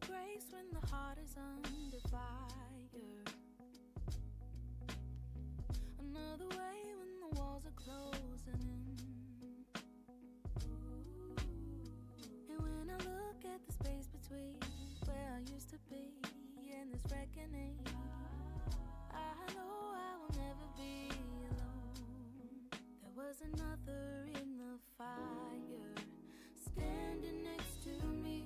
a grace when the heart is under fire. Another way when the walls are closing in. And when I look at the space between where I used to be and this reckoning, I know I will never be alone. There was another in the fire, standing next to me.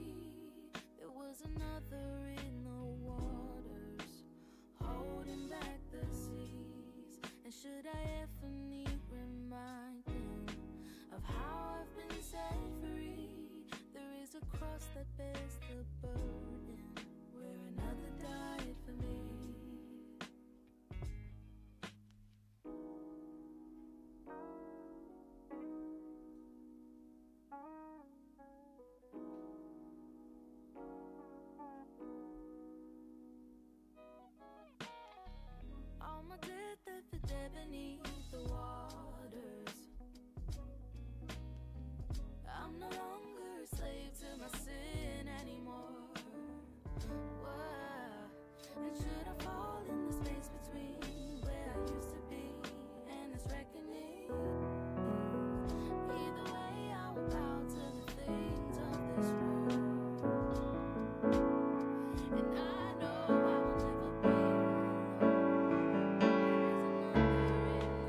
There was another in the waters, holding back the seas. And should I ever need reminding of how I've been set free, there is a cross that bears the burden where another died for me. All my dead left for dead beneath the waters. I'm no longer a slave to my sin anymore. Whoa. And should I fall in the space between where I used to be and this reckoning, either way I will bow to the things of this world. And I know I will never be alone. There is another in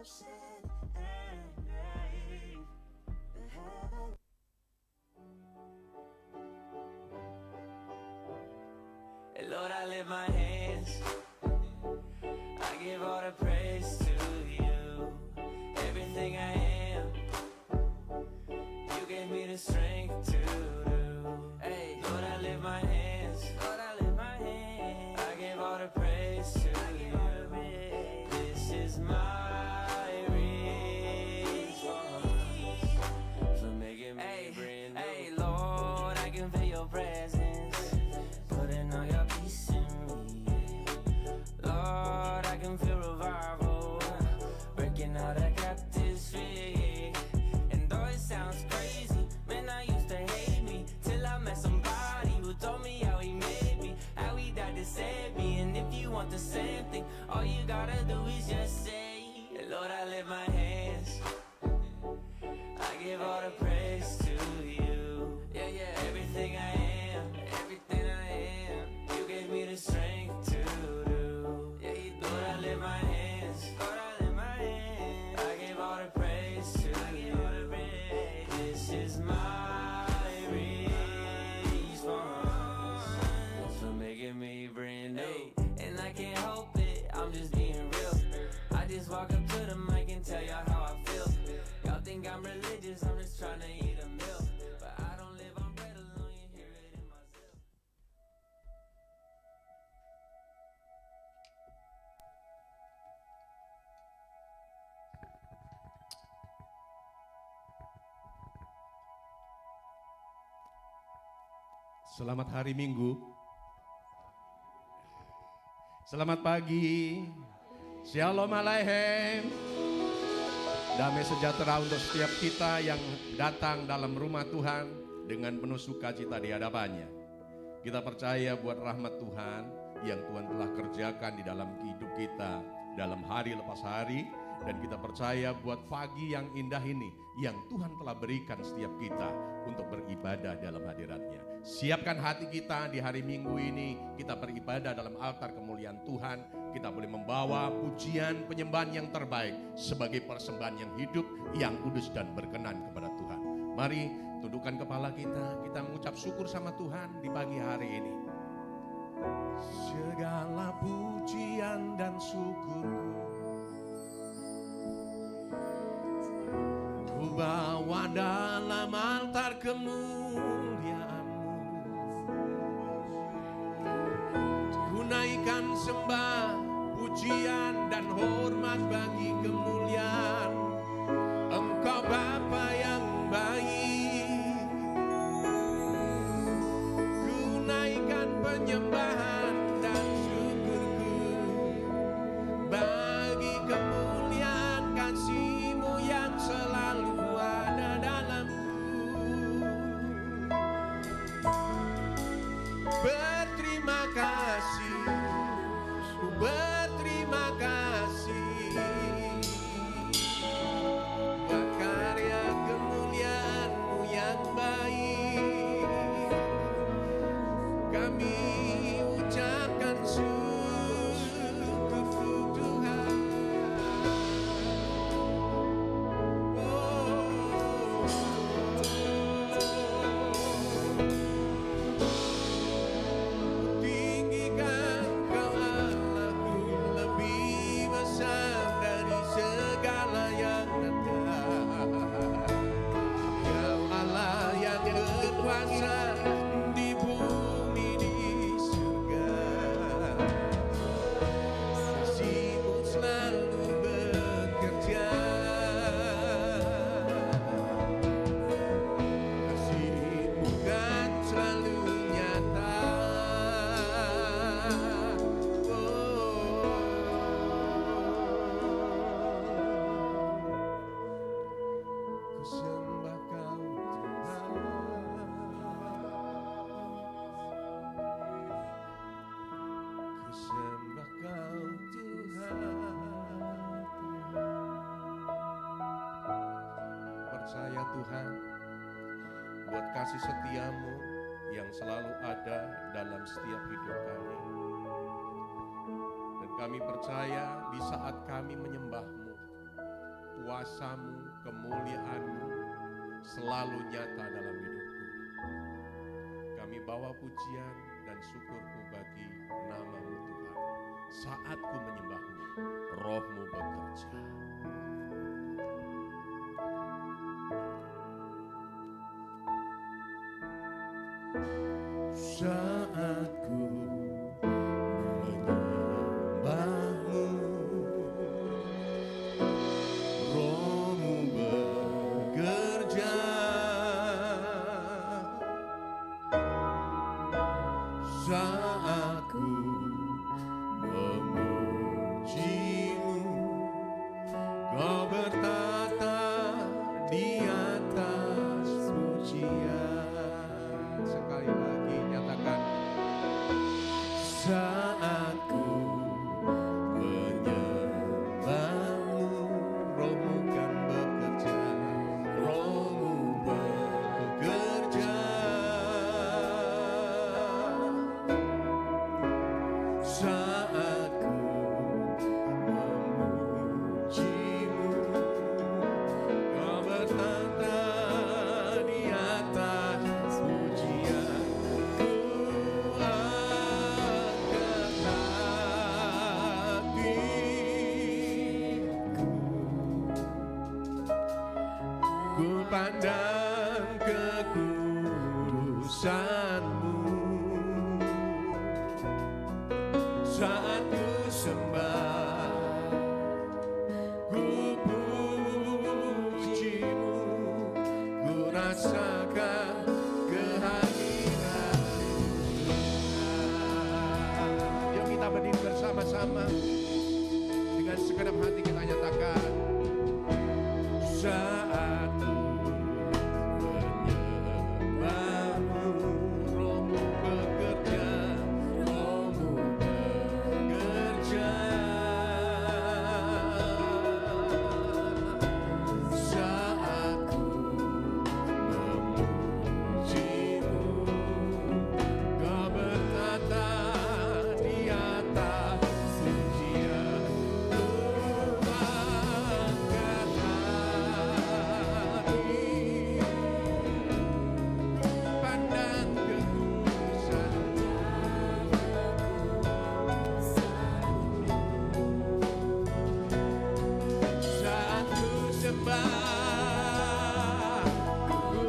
Lord, I lift my hands, I give all the praise to you. Everything I am, you gave me the strength to do. Hey, Lord, I lift my hands, Lord, I lift my hands, I give all the praise to you. This is my response for making me brand new. Hey, Lord, I can feel your presence, putting all your peace in me. Lord, I can feel revival, breaking all the captives free. And though it sounds crazy, man, I used to hate me, till I met somebody who told me how he made me, how he died to save me. And if you want the same thing, all you gotta do is just say, Lord, I lift my hands, I give all the praise to you. Yeah, yeah, everything I am, everything I am, you gave me the strength to do. Yeah, you do. Lord, I lift my hands, Lord, I lift my hands, I give all the praise to you. This is my response for making me brand new. And I can't help it, I'm just being real. I just walk up to the mic and tell y'all how I feel. Y'all think I'm religious, I'm just trying to eat a meal. But I don't live on bread alone, you hear it in my zeal. Selamat hari Minggu. Selamat pagi. Shalom Aleichem. Damai sejahtera untuk setiap kita yang datang dalam rumah Tuhan dengan penuh sukacita di hadapannya. Kita percaya buat rahmat Tuhan yang Tuhan telah kerjakan di dalam hidup kita dalam hari lepas hari. Dan kita percaya buat pagi yang indah ini yang Tuhan telah berikan setiap kita untuk beribadah dalam hadirat-Nya. Siapkan hati kita di hari Minggu ini, kita beribadah dalam altar kemuliaan Tuhan. Kita boleh membawa pujian penyembahan yang terbaik sebagai persembahan yang hidup, yang kudus dan berkenan kepada Tuhan. Mari tundukkan kepala kita mengucap syukur sama Tuhan di pagi hari ini. Segala pujian dan syukurku ku bawa dalam altar kemuliaan-Mu. Ku naikkan sembah, pujian dan hormat bagi kemuliaan Engkau Bapa yang baik. Ku naikkan penyembahan dan syukurku bagi kemuliaan kasih-Mu yang selalu ada dalamku. Berterima kasih, ku berterima kasih buat karya kemuliaan-Mu yang baik. Kami ucapkan syukur Tuhan. Tinggikan Kau Allahku, lebih besar dari segala yang ada. Kau Allah yang berkuasa di bumi di surga. Kasih-Mu selalu bekerja. Kasih-Mu kan selalu nyata. Ku sembah Kau Tuhan. Ku sembah Kau Tuhan. Percaya Tuhan buat kasih setia-Mu yang selalu ada dalam setiap hidup kami. Dan kami percaya di saat kami menyembah-Mu, kuasa-Mu, kemuliaan-Mu selalu nyata dalam hidupku. Kami bawa pujian dan syukurku bagi nama-Mu Tuhan. Saat ku menyembah-Mu, Roh-Mu bekerja. Saat ku menyembah-Mu, Roh-Mu bekerja. Saat ku memuji-Mu, Kau bertata di atas pujian. Sekali lagi nyatakan. Saat ku menyembah-Mu, Roh-Mu kan bekerja, Roh-Mu bekerja. Saat ku memuji-Mu, Kau bertata di atas pujian. Ku angkat hatiku, ku pandang kekudusan-Mu. Saat ku sembah, ku puji-Mu, ku rasakan kehadiran-Mu. Yuk kita berdiri bersama-sama, dengan segenap hati kita nyatakan. Saat ku menyembah-Mu, Roh-Mu bekerja, Roh-Mu bekerja. Saat ku memuji-Mu, Kau bertata di atas pujian. Ku angkat hati, pandang kekudusan-Mu. Saat ku sembah, ku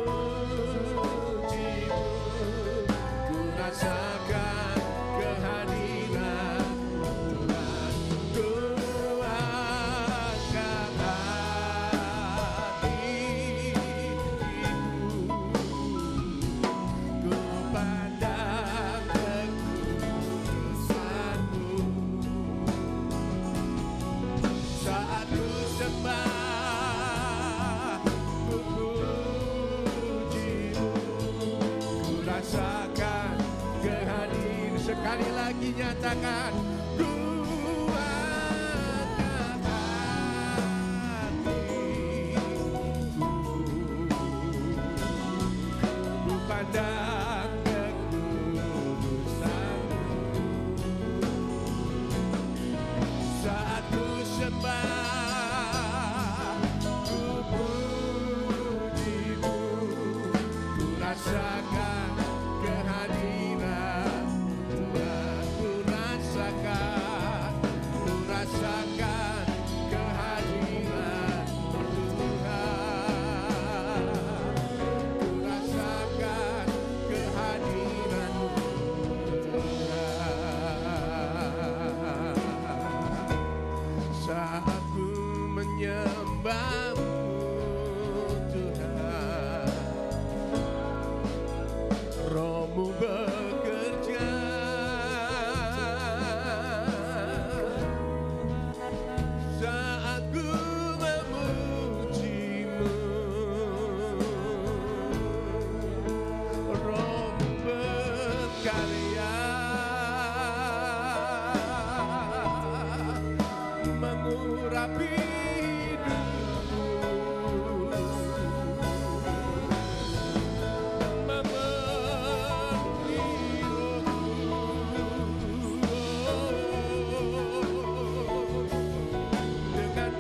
puji-Mu, ku rasakan kehadiran-Mu Tuhan. Ku angkat hatiku, ku pandang kekudusan-Mu. Saat ku sembah, ku puji-Mu, ku rasakan kehadiran. Sekali lagi nyatakan. Ku angkat hatiku, ku pandang kekudusan-Mu. Saat ku sembah, ku puji-Mu, ku rasakan kehadiran Tuhan. Ku rasakan kehadiran Tuhan. Ku rasakan kehadiran Tuhan. Saat ku menyembah-Mu Tuhan, Roh-Mu bekerja. Saat ku memuji-Mu, Roh-Mu berkarya, mengurapi hidupku, memenuhi rohku dengan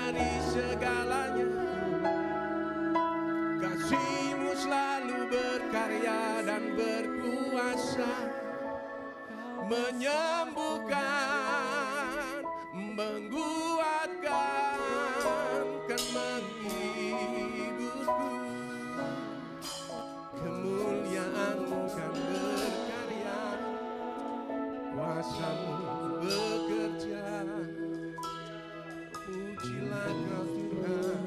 dari segalanya. Kasih-Mu selalu berkarya dan berkuasa, menyembuhkan, menguatkan, kan menghiburku. Kemuliaan-Mu kan berkarya, kuasa-Mu bekerja. Pujilah Kau Tuhan,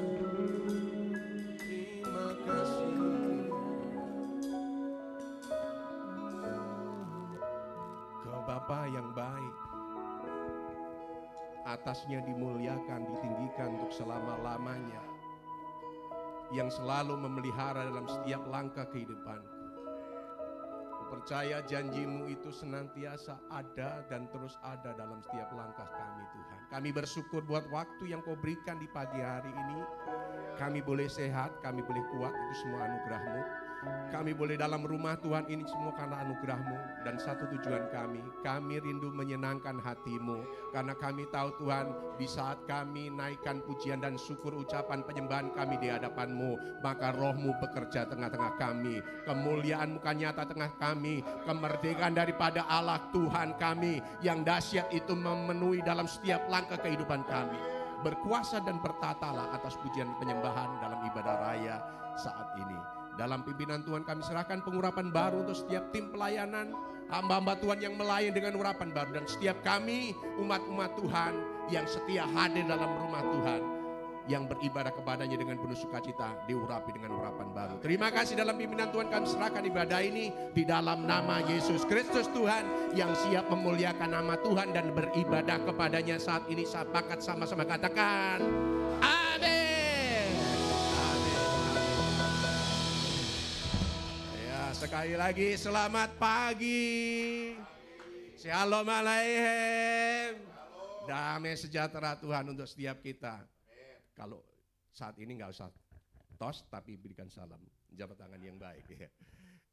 terima kasih. Kau Bapa yang baik, atasnya dimuliakan, ditinggikan untuk selama-lamanya, yang selalu memelihara dalam setiap langkah kehidupanku. Percaya janji-Mu itu senantiasa ada dan terus ada dalam setiap langkah kami, Tuhan. Kami bersyukur buat waktu yang Kau berikan di pagi hari ini. Kami boleh sehat, kami boleh kuat, itu semua anugerah-Mu. Kami boleh dalam rumah Tuhan ini semua karena anugerah-Mu. Dan satu tujuan kami rindu menyenangkan hati-Mu. Karena kami tahu Tuhan, di saat kami naikkan pujian dan syukur ucapan penyembahan kami di hadapan-Mu, maka Roh-Mu bekerja tengah-tengah kami. Kemuliaan-Mu kan nyata tengah kami. Kemerdekaan daripada Allah Tuhan kami yang dahsyat itu memenuhi dalam setiap langkah kehidupan kami. Berkuasa dan bertatalah atas pujian penyembahan dalam ibadah raya saat ini. Dalam pimpinan Tuhan kami serahkan pengurapan baru untuk setiap tim pelayanan, hamba-hamba Tuhan yang melayani dengan urapan baru, dan setiap kami umat-umat Tuhan yang setia hadir dalam rumah Tuhan, yang beribadah kepadanya dengan penuh sukacita, diurapi dengan urapan baru. Terima kasih dalam pimpinan Tuhan kami serahkan ibadah ini di dalam nama Yesus Kristus Tuhan yang siap memuliakan nama Tuhan dan beribadah kepadanya saat ini. Sepakat sama-sama katakan amin. Ya, sekali lagi selamat pagi. Shalom Aleichem. Damai sejahtera Tuhan untuk setiap kita. Kalau saat ini nggak usah tos, tapi berikan salam, jabat tangan yang baik. Ya.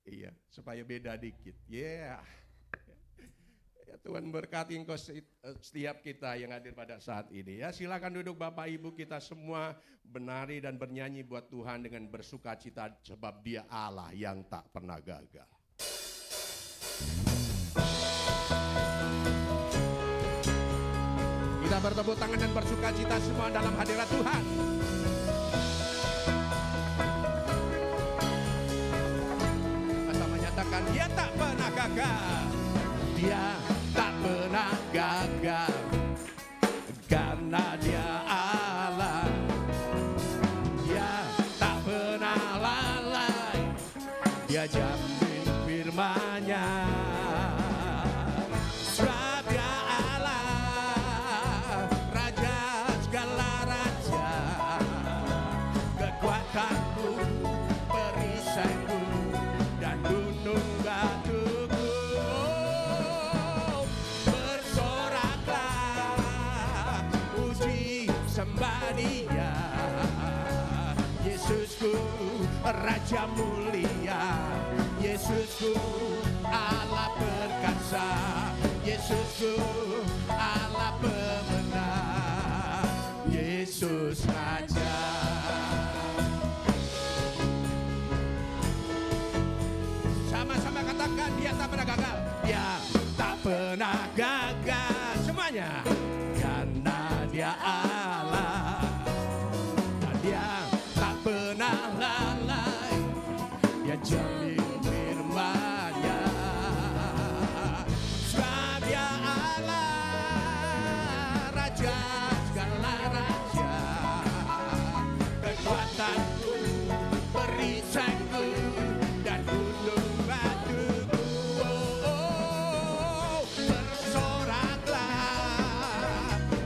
Iya, supaya beda dikit. Ya, Tuhan berkati engkau setiap kita yang hadir pada saat ini. Ya, silakan duduk Bapak Ibu, kita semua menari dan bernyanyi buat Tuhan dengan bersukacita sebab Dia Allah yang tak pernah gagal. Kita bertepuk tangan dan bersukacita semua dalam hadirat Tuhan. Masa menyatakan Dia tak pernah gagal. Dia tak pernah gagal karena Dia Allah. Dia tak pernah lalai. Dia jamin firman-Nya. Raja mulia, Yesusku Allah perkasa, Yesusku Allah pemenang, Yesus Raja. Sama-sama katakan Dia tak pernah gagal. Dia tak pernah gagal semuanya. Karena Dia Allah, Dia tak pernah lalai. Dia jamin firman-Nya. Sebab Dia Allah, Raja segala raja. Kekuatanku, perisaiku, dan gunung batuku. Bersoraklah,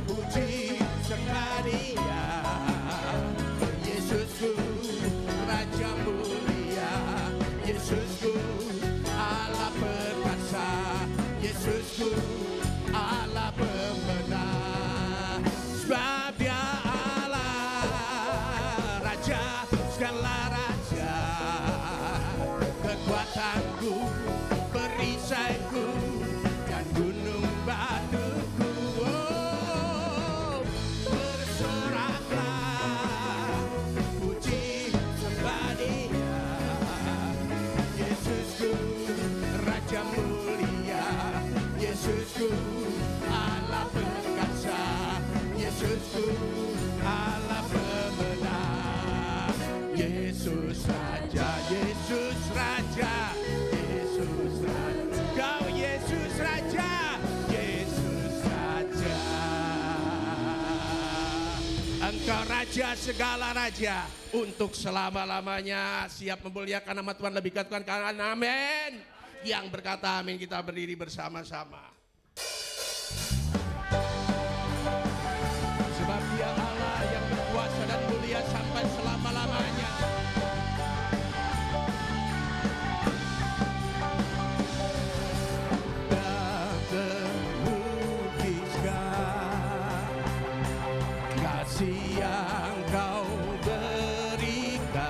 puji sembah Dia. Yesusku Raja mulia, Yesusku Allah perkasa, Yesusku Allah pemenang. Sebab Dia Allah, Raja segala raja. Kekuatanku, perisaiku, dan gunung batuku. Bersoraklah, Yesus Raja, Yesus Raja, Yesus Raja. Kau Yesus Raja, Yesus Raja. Engkau Raja segala raja, untuk selama-lamanya. Siap memuliakan nama Tuhan, lebih katakan amin. Yang berkata amin, kita berdiri bersama-sama. Sebab Dia Allah yang berkuasa dan mulia sampai selama-lamanya. Dan terlukiskan kasih yang Kau berikan,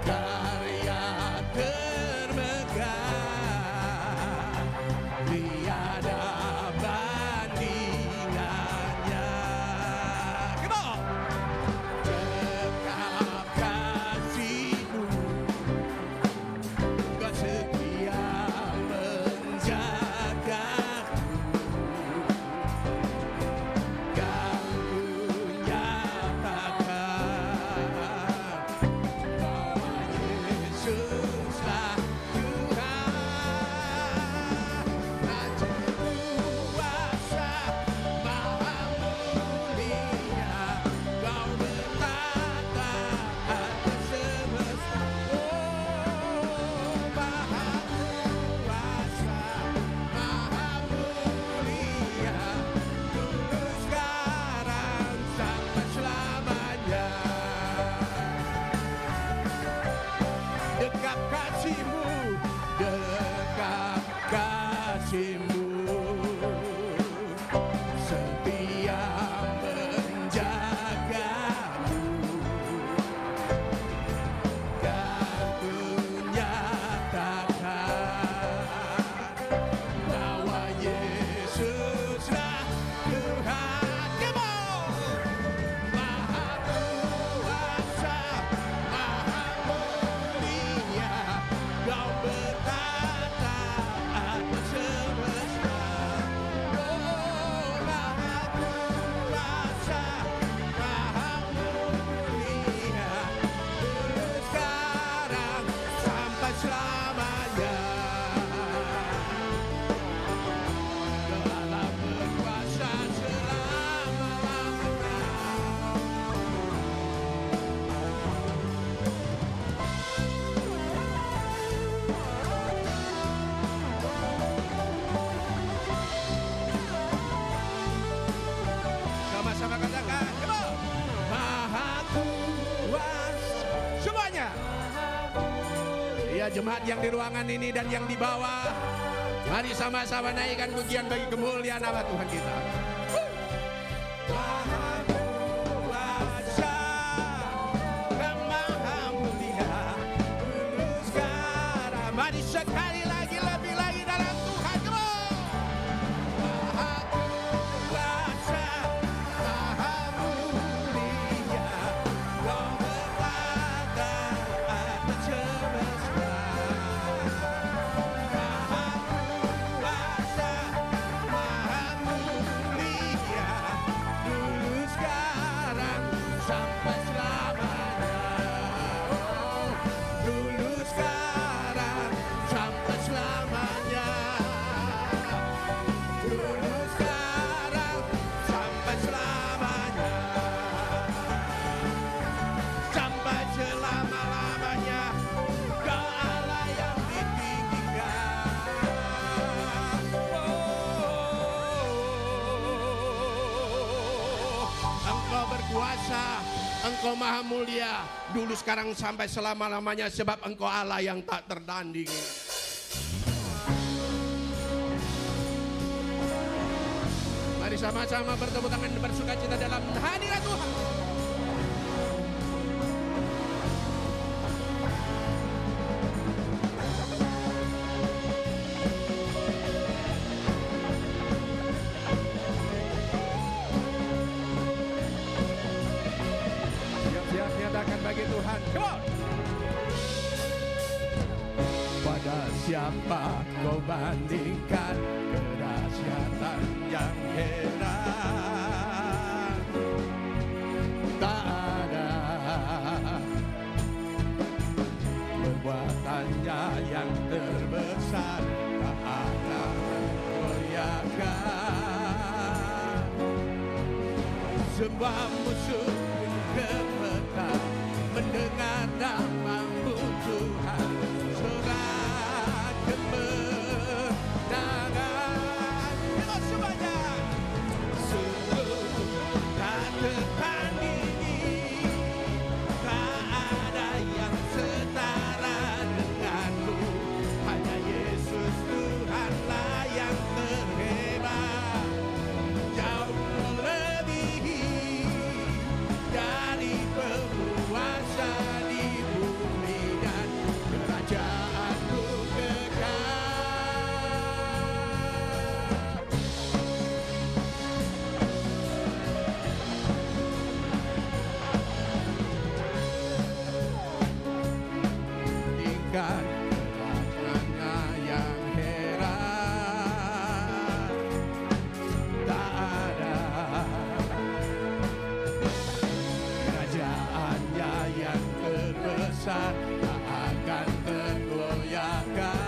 karya termegah, tiada bandingannya. Come on. Cekap kasih-Mu, Kau setia menjagaku. Kau nyatakan bahwa Yesuslah Tuhan, Raja kuasa maha mulia. Kau bertata atas semesta. Oh, maha kuasa maha mulia, dulu sekarang sampai selamanya. Dekat kasih-Mu, dekat kasih-Mu, setia menjagaku. Dan Ku nyatakan bahwa Yesuslah Tuhan. Come on. Maha kuasa, maha mulia, Kau bertata atas semesta. Oh, maha kuasa, maha mulia, dulu sekarang sampai selamanya. Allah berkuasa selama-lamanya. Sama-sama katakan, come on. Maha kuasa. Semuanya. Ya, jemaat yang di ruangan ini dan yang di bawah, mari sama-sama naikkan pujian bagi kemuliaan nama Tuhan kita. Maha kuasa dan maha mulia, dulu sekarang. Mari sekali lagi, lebih lagi dalam Tuhan. Come on. Maha kuasa, maha mulia, Kau bertata atas semesta. Maha kuasa, maha mulia, dulu sekarang sampai selamanya. Oh, dulu sekarang sampai selamanya. Dulu sekarang sampai selamanya. Sampai selama-lamanya. Kau Allah yang ditinggikan. Engkau berkuasa, Engkau maha mulia, dulu sekarang sampai selama-lamanya, sebab Engkau Allah yang tak tertandingi. Mari sama-sama bertepuk tangan bersukacita dalam hadirat Tuhan. Siap-siap nyatakan bagi Tuhan. Come on. Pada siapa kau bandingkan kedahsyatan yang heran? Tak ada semua musuh pun gemetar mendengar namamu Tuhan. Sorak kemenangan. Kita semuanya. Sungguh tak tertandingi, tak ada yang setara denganmu. Hanya Yesus Tuhanlah yang terhebat, jauh melebihi dari penguasa di bumi, dan kerajaanmu kekal. Tingkat kedatangannya yang heran, tak ada kerajaannya yang terbesar, tak akan tergoyahkan.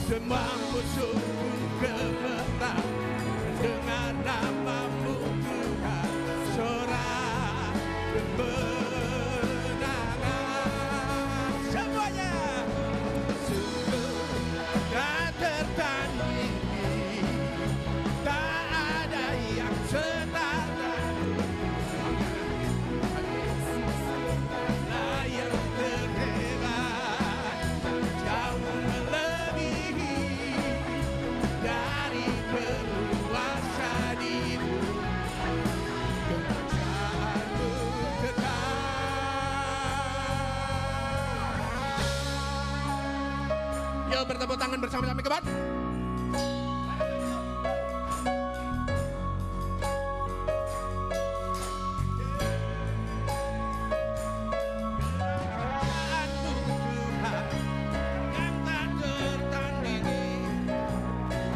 Semua musuh pun gemetar mendengar namamu Tuhan. Sorak kemenangan. Semuanya. Sungguh tak tertandingi, tak ada yang setara. Lah yang terhebat, jauh melebihi dari penguasa di bumi. Kerajaanmu kekal. Yuk bertepuk tangan bersama-sama kawan. Kerajaanmu Tuhan yang tak tertandingi,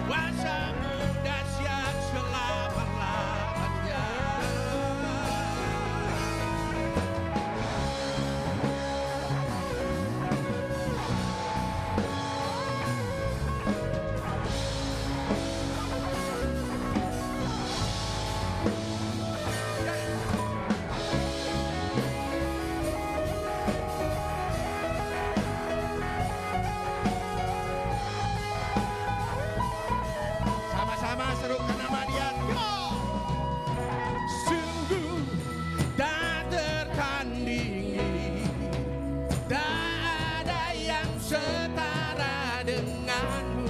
kuasa-Mu dahsyat selama-lamanya. Sama-sama serukan nama Dia. Go! Sungguh tak tertandingi, tak ada yang setara denganmu.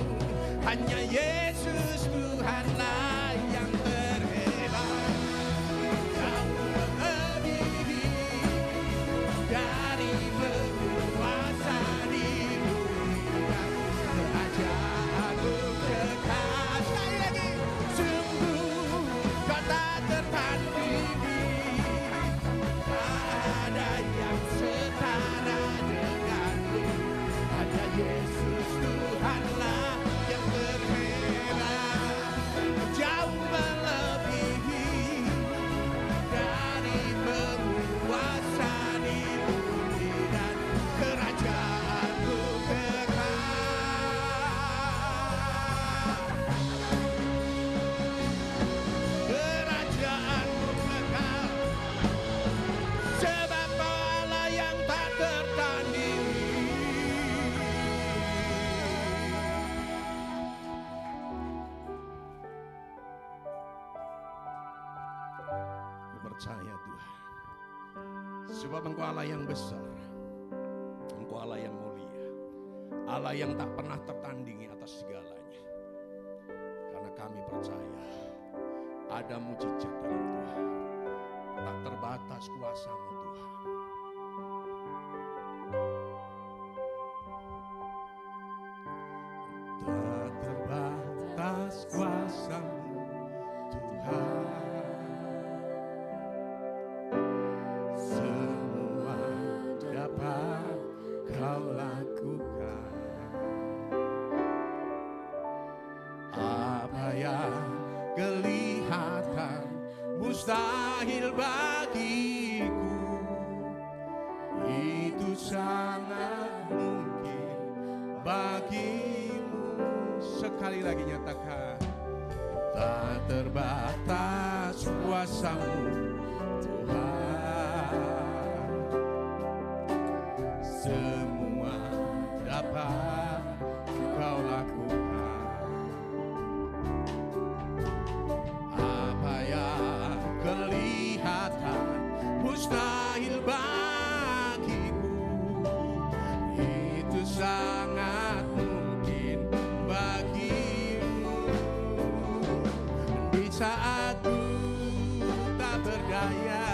Hanya Yesus Tuhanlah yang terhebat, jauh melebihi dari penguasa di bumi, dan kerajaanmu kekal. Sekali lagi. Sungguh kau tak tertandingi, tak ada yang setara denganmu. Hanya Yesus Tuhanlah yang terhebat, jauh melebihi dari penguasa di bumi, dan kerajaanmu kekal. Kerajaanmu kekal, sebab Kau Allah yang tak tertandingi. Ku percaya Tuhan, sebab Engkau Allah yang besar, Engkau Allah yang mulia, Allah yang tak pernah tertandingi atas segalanya. Karena kami percaya ada mujizat dalam Tuhan, tak terbatas kuasa-Mu Tuhan. Tak terbatas kuasa-Mu Tuhan, semua dapat Kau lakukan. Apa yang kelihatan mustahil bagiku, itu sangat mungkin bagimu. Sekali lagi nyatakan, Tak terbatas kuasa-Mu Tuhan, semua dapat Kau lakukan. Apa yang kelihatan mustahil bagimu, itu sangat mungkin bagimu. Di saat ku tak berdaya,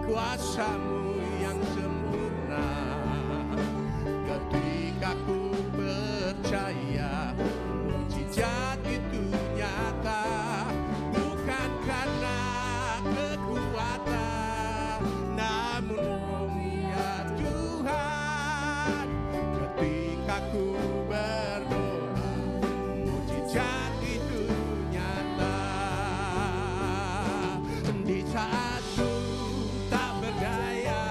kuasa-Mu yang sempurna. Ketika ku percaya mujizat itu nyata, bukan karena kekuatan, namun Roh-Mu ya Tuhan. Ketika ku berdoa, mujizat itu nyata. Di saat ku tak berdaya,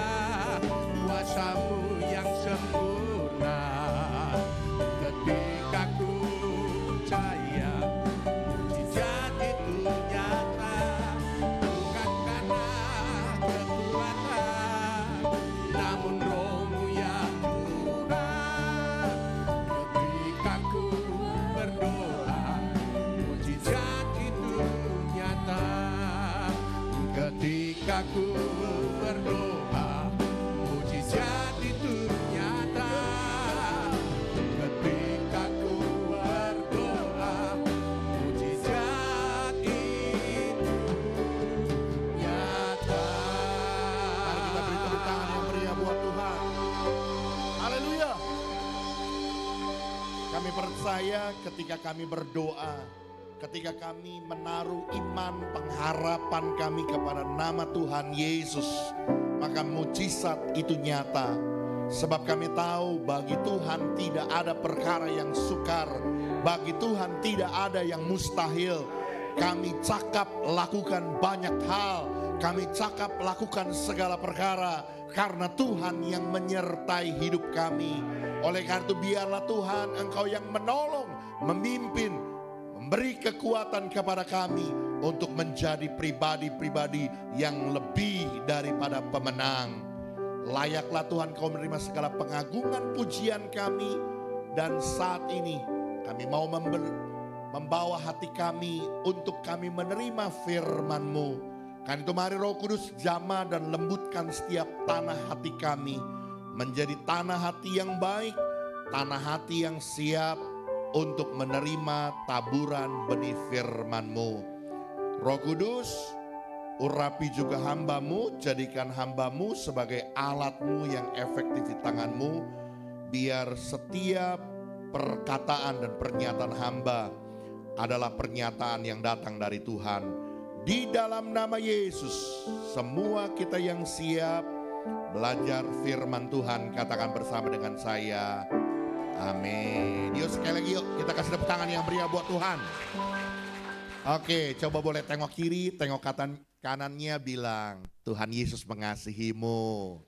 kuasa-Mu yang sempurna. Ketika ku percaya mujizat itu nyata, bukan karena kekuatan, namun Roh-Mu ya Tuhan. Ketika ku berdoa, mujizat itu nyata. Ketika ku berdoa, mujizat itu nyata. Ketika ku berdoa, mujizat itu nyata. Mari kita beri tepuk tangan yang meriah buat Tuhan. Haleluya. Kami percaya ketika kami berdoa, ketika kami menaruh iman pengharapan kami kepada nama Tuhan Yesus, maka mujizat itu nyata. Sebab kami tahu bagi Tuhan tidak ada perkara yang sukar, bagi Tuhan tidak ada yang mustahil. Kami cakap lakukan banyak hal, kami cakap lakukan segala perkara karena Tuhan yang menyertai hidup kami. Oleh karena itu biarlah Tuhan Engkau yang menolong, memimpin, memberi kekuatan kepada kami untuk menjadi pribadi-pribadi yang lebih daripada pemenang. Layaklah Tuhan Kau menerima segala pengagungan pujian kami. Dan saat ini kami mau membawa hati kami untuk kami menerima firman-Mu. Karena itu mari Roh Kudus jamah dan lembutkan setiap tanah hati kami menjadi tanah hati yang baik, tanah hati yang siap untuk menerima taburan benih firman-Mu. Roh Kudus, urapi juga hamba-Mu, jadikan hamba-Mu sebagai alat-Mu yang efektif di tangan-Mu. Biar setiap perkataan dan pernyataan hamba adalah pernyataan yang datang dari Tuhan. Di dalam nama Yesus, semua kita yang siap belajar firman Tuhan, katakan bersama dengan saya, amin. Yuk sekali lagi yuk, kita kasih tepuk tangan yang meriah buat Tuhan. Oke, coba boleh tengok kiri, tengok kanannya, bilang, Tuhan Yesus mengasihimu.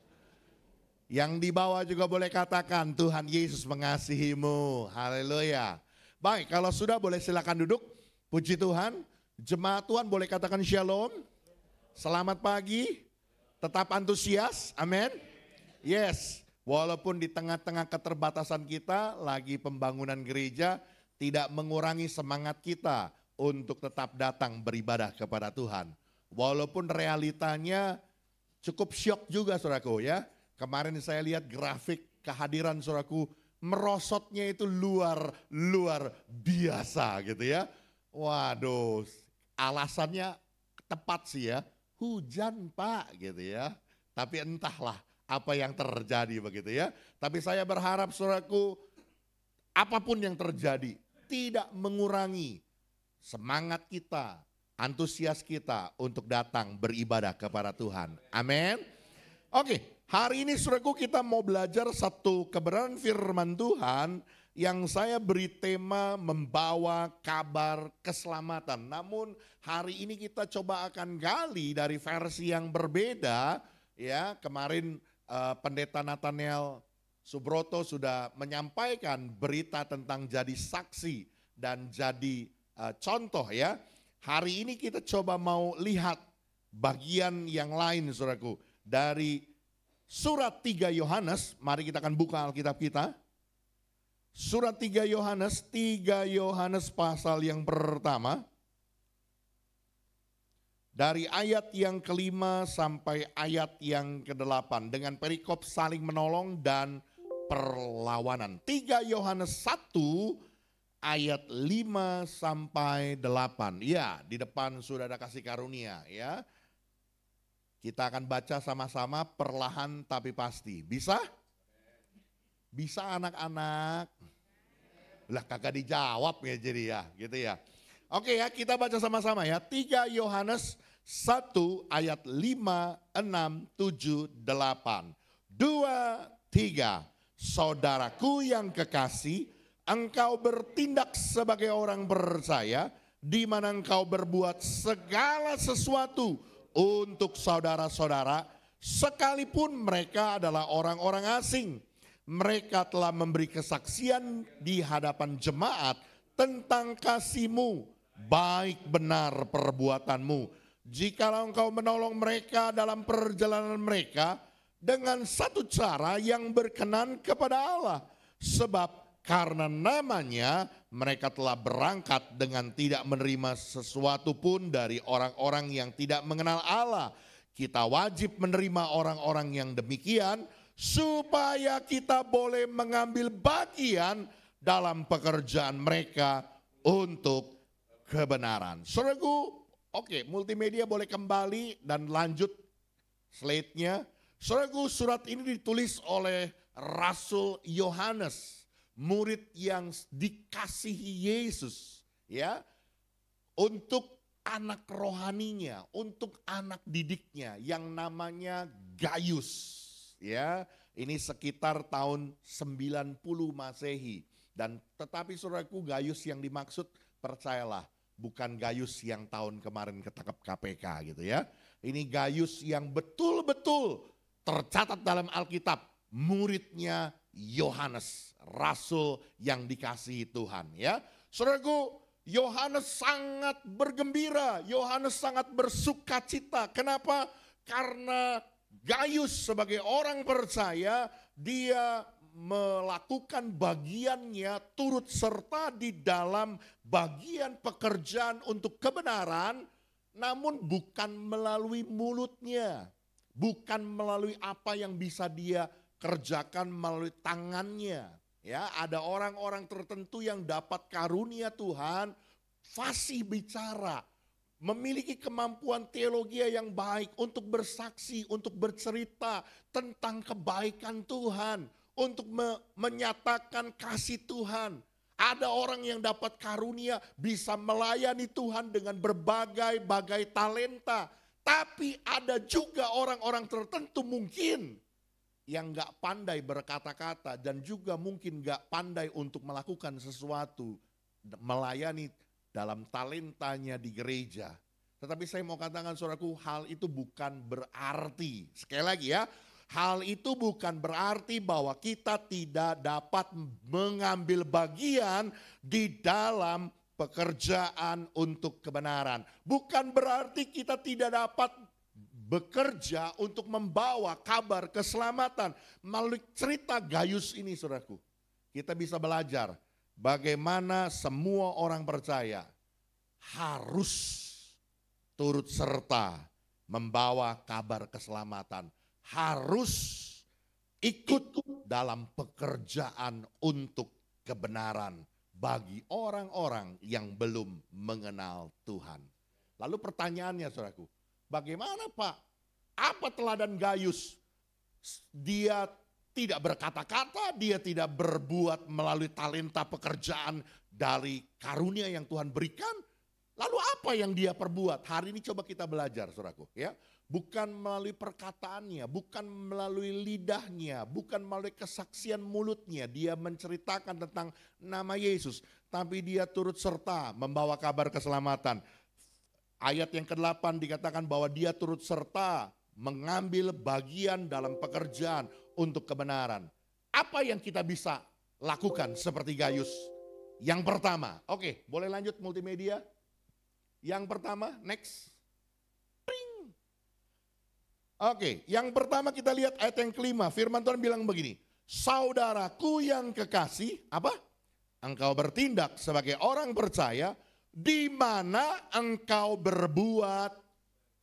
Yang di bawah juga boleh katakan, Tuhan Yesus mengasihimu. Haleluya. Baik, kalau sudah boleh silakan duduk. Puji Tuhan. Jemaat Tuhan boleh katakan shalom. Selamat pagi. Tetap antusias. Amin. Yes. Walaupun di tengah-tengah keterbatasan kita, lagi pembangunan gereja, tidak mengurangi semangat kita untuk tetap datang beribadah kepada Tuhan. Walaupun realitanya cukup syok juga saudaraku ya. Kemarin saya lihat grafik kehadiran saudaraku, merosotnya itu luar biasa gitu ya. Waduh, alasannya tepat sih ya, hujan Pak gitu ya. Tapi entahlah apa yang terjadi begitu ya. Tapi saya berharap saudaraku, apapun yang terjadi tidak mengurangi semangat kita, antusias kita untuk datang beribadah kepada Tuhan. Amin. Oke, hari ini saudaraku kita mau belajar satu kebenaran firman Tuhan yang saya beri tema membawa kabar keselamatan. Namun hari ini kita coba akan gali dari versi yang berbeda ya. Kemarin Pendeta Nathaniel Subroto sudah menyampaikan berita tentang jadi saksi dan jadi contoh ya. Hari ini kita coba mau lihat bagian yang lain saudaraku. Dari surat 3 Yohanes, mari kita akan buka Alkitab kita. Surat 3 Yohanes pasal yang pertama. Dari ayat yang ke-5 sampai ayat yang ke-8 dengan perikop saling menolong dan perlawanan. 3 Yohanes 1 ayat 5 sampai 8. Ya, di depan sudah ada kasih karunia ya. Kita akan baca sama-sama perlahan tapi pasti. Bisa? Bisa anak-anak? Lah kagak dijawab ya jadi ya, gitu ya. Oke ya, kita baca sama-sama ya. 3 Yohanes 1 ayat 5, 6, 7, 8. 2, 3. Saudaraku yang kekasih, engkau bertindak sebagai orang percaya, di mana engkau berbuat segala sesuatu untuk saudara-saudara, sekalipun mereka adalah orang-orang asing. Mereka telah memberi kesaksian di hadapan jemaat tentang kasih-Mu, baik benar perbuatanmu. Jikalau engkau menolong mereka dalam perjalanan mereka dengan satu cara yang berkenan kepada Allah. Sebab karena namanya mereka telah berangkat dengan tidak menerima sesuatu pun dari orang-orang yang tidak mengenal Allah. Kita wajib menerima orang-orang yang demikian supaya kita boleh mengambil bagian dalam pekerjaan mereka untuk kebenaran. Saudaraku, oke, multimedia boleh kembali dan lanjut slide-nya. Saudaraku, surat ini ditulis oleh Rasul Yohanes, murid yang dikasihi Yesus, ya, untuk anak rohaninya, untuk anak didiknya yang namanya Gaius, ya. Ini sekitar tahun 90 Masehi. Dan tetapi saudaraku, Gaius yang dimaksud, percayalah, bukan Gaius yang tahun kemarin ketangkep KPK gitu ya. Ini Gaius yang betul-betul tercatat dalam Alkitab, muridnya Yohanes, rasul yang dikasihi Tuhan ya. Saudaraku, Yohanes sangat bergembira, Yohanes sangat bersukacita. Kenapa? Karena Gaius sebagai orang percaya, dia melakukan bagiannya, turut serta di dalam bagian pekerjaan untuk kebenaran, namun bukan melalui mulutnya, bukan melalui apa yang bisa dia kerjakan melalui tangannya. Ya, ada orang-orang tertentu yang dapat karunia Tuhan, fasih bicara, memiliki kemampuan teologi yang baik untuk bersaksi, untuk bercerita tentang kebaikan Tuhan, untuk menyatakan kasih Tuhan. Ada orang yang dapat karunia bisa melayani Tuhan dengan berbagai-bagai talenta. Tapi ada juga orang-orang tertentu mungkin yang gak pandai berkata-kata dan juga mungkin gak pandai untuk melakukan sesuatu, melayani dalam talentanya di gereja. Tetapi saya mau katakan saudaraku, hal itu bukan berarti, sekali lagi ya, hal itu bukan berarti bahwa kita tidak dapat mengambil bagian di dalam pekerjaan untuk kebenaran. Bukan berarti kita tidak dapat bekerja untuk membawa kabar keselamatan. Melalui cerita Gaius ini saudaraku, kita bisa belajar bagaimana semua orang percaya harus turut serta membawa kabar keselamatan. Harus ikut dalam pekerjaan untuk kebenaran bagi orang-orang yang belum mengenal Tuhan. Lalu pertanyaannya saudaraku, bagaimana Pak? Apa teladan Gaius? Dia tidak berkata-kata, dia tidak berbuat melalui talenta pekerjaan dari karunia yang Tuhan berikan. Lalu apa yang dia perbuat? Hari ini coba kita belajar saudaraku ya. Bukan melalui perkataannya, bukan melalui lidahnya, bukan melalui kesaksian mulutnya. Dia menceritakan tentang nama Yesus. Tapi dia turut serta membawa kabar keselamatan. Ayat yang ke-8 dikatakan bahwa dia turut serta mengambil bagian dalam pekerjaan untuk kebenaran. Apa yang kita bisa lakukan seperti Gaius? Yang pertama, oke, boleh lanjut multimedia. Yang pertama, next. Pring. Oke, yang pertama kita lihat ayat yang kelima. Firman Tuhan bilang begini. Saudaraku yang kekasih, apa? Engkau bertindak sebagai orang percaya, di mana engkau berbuat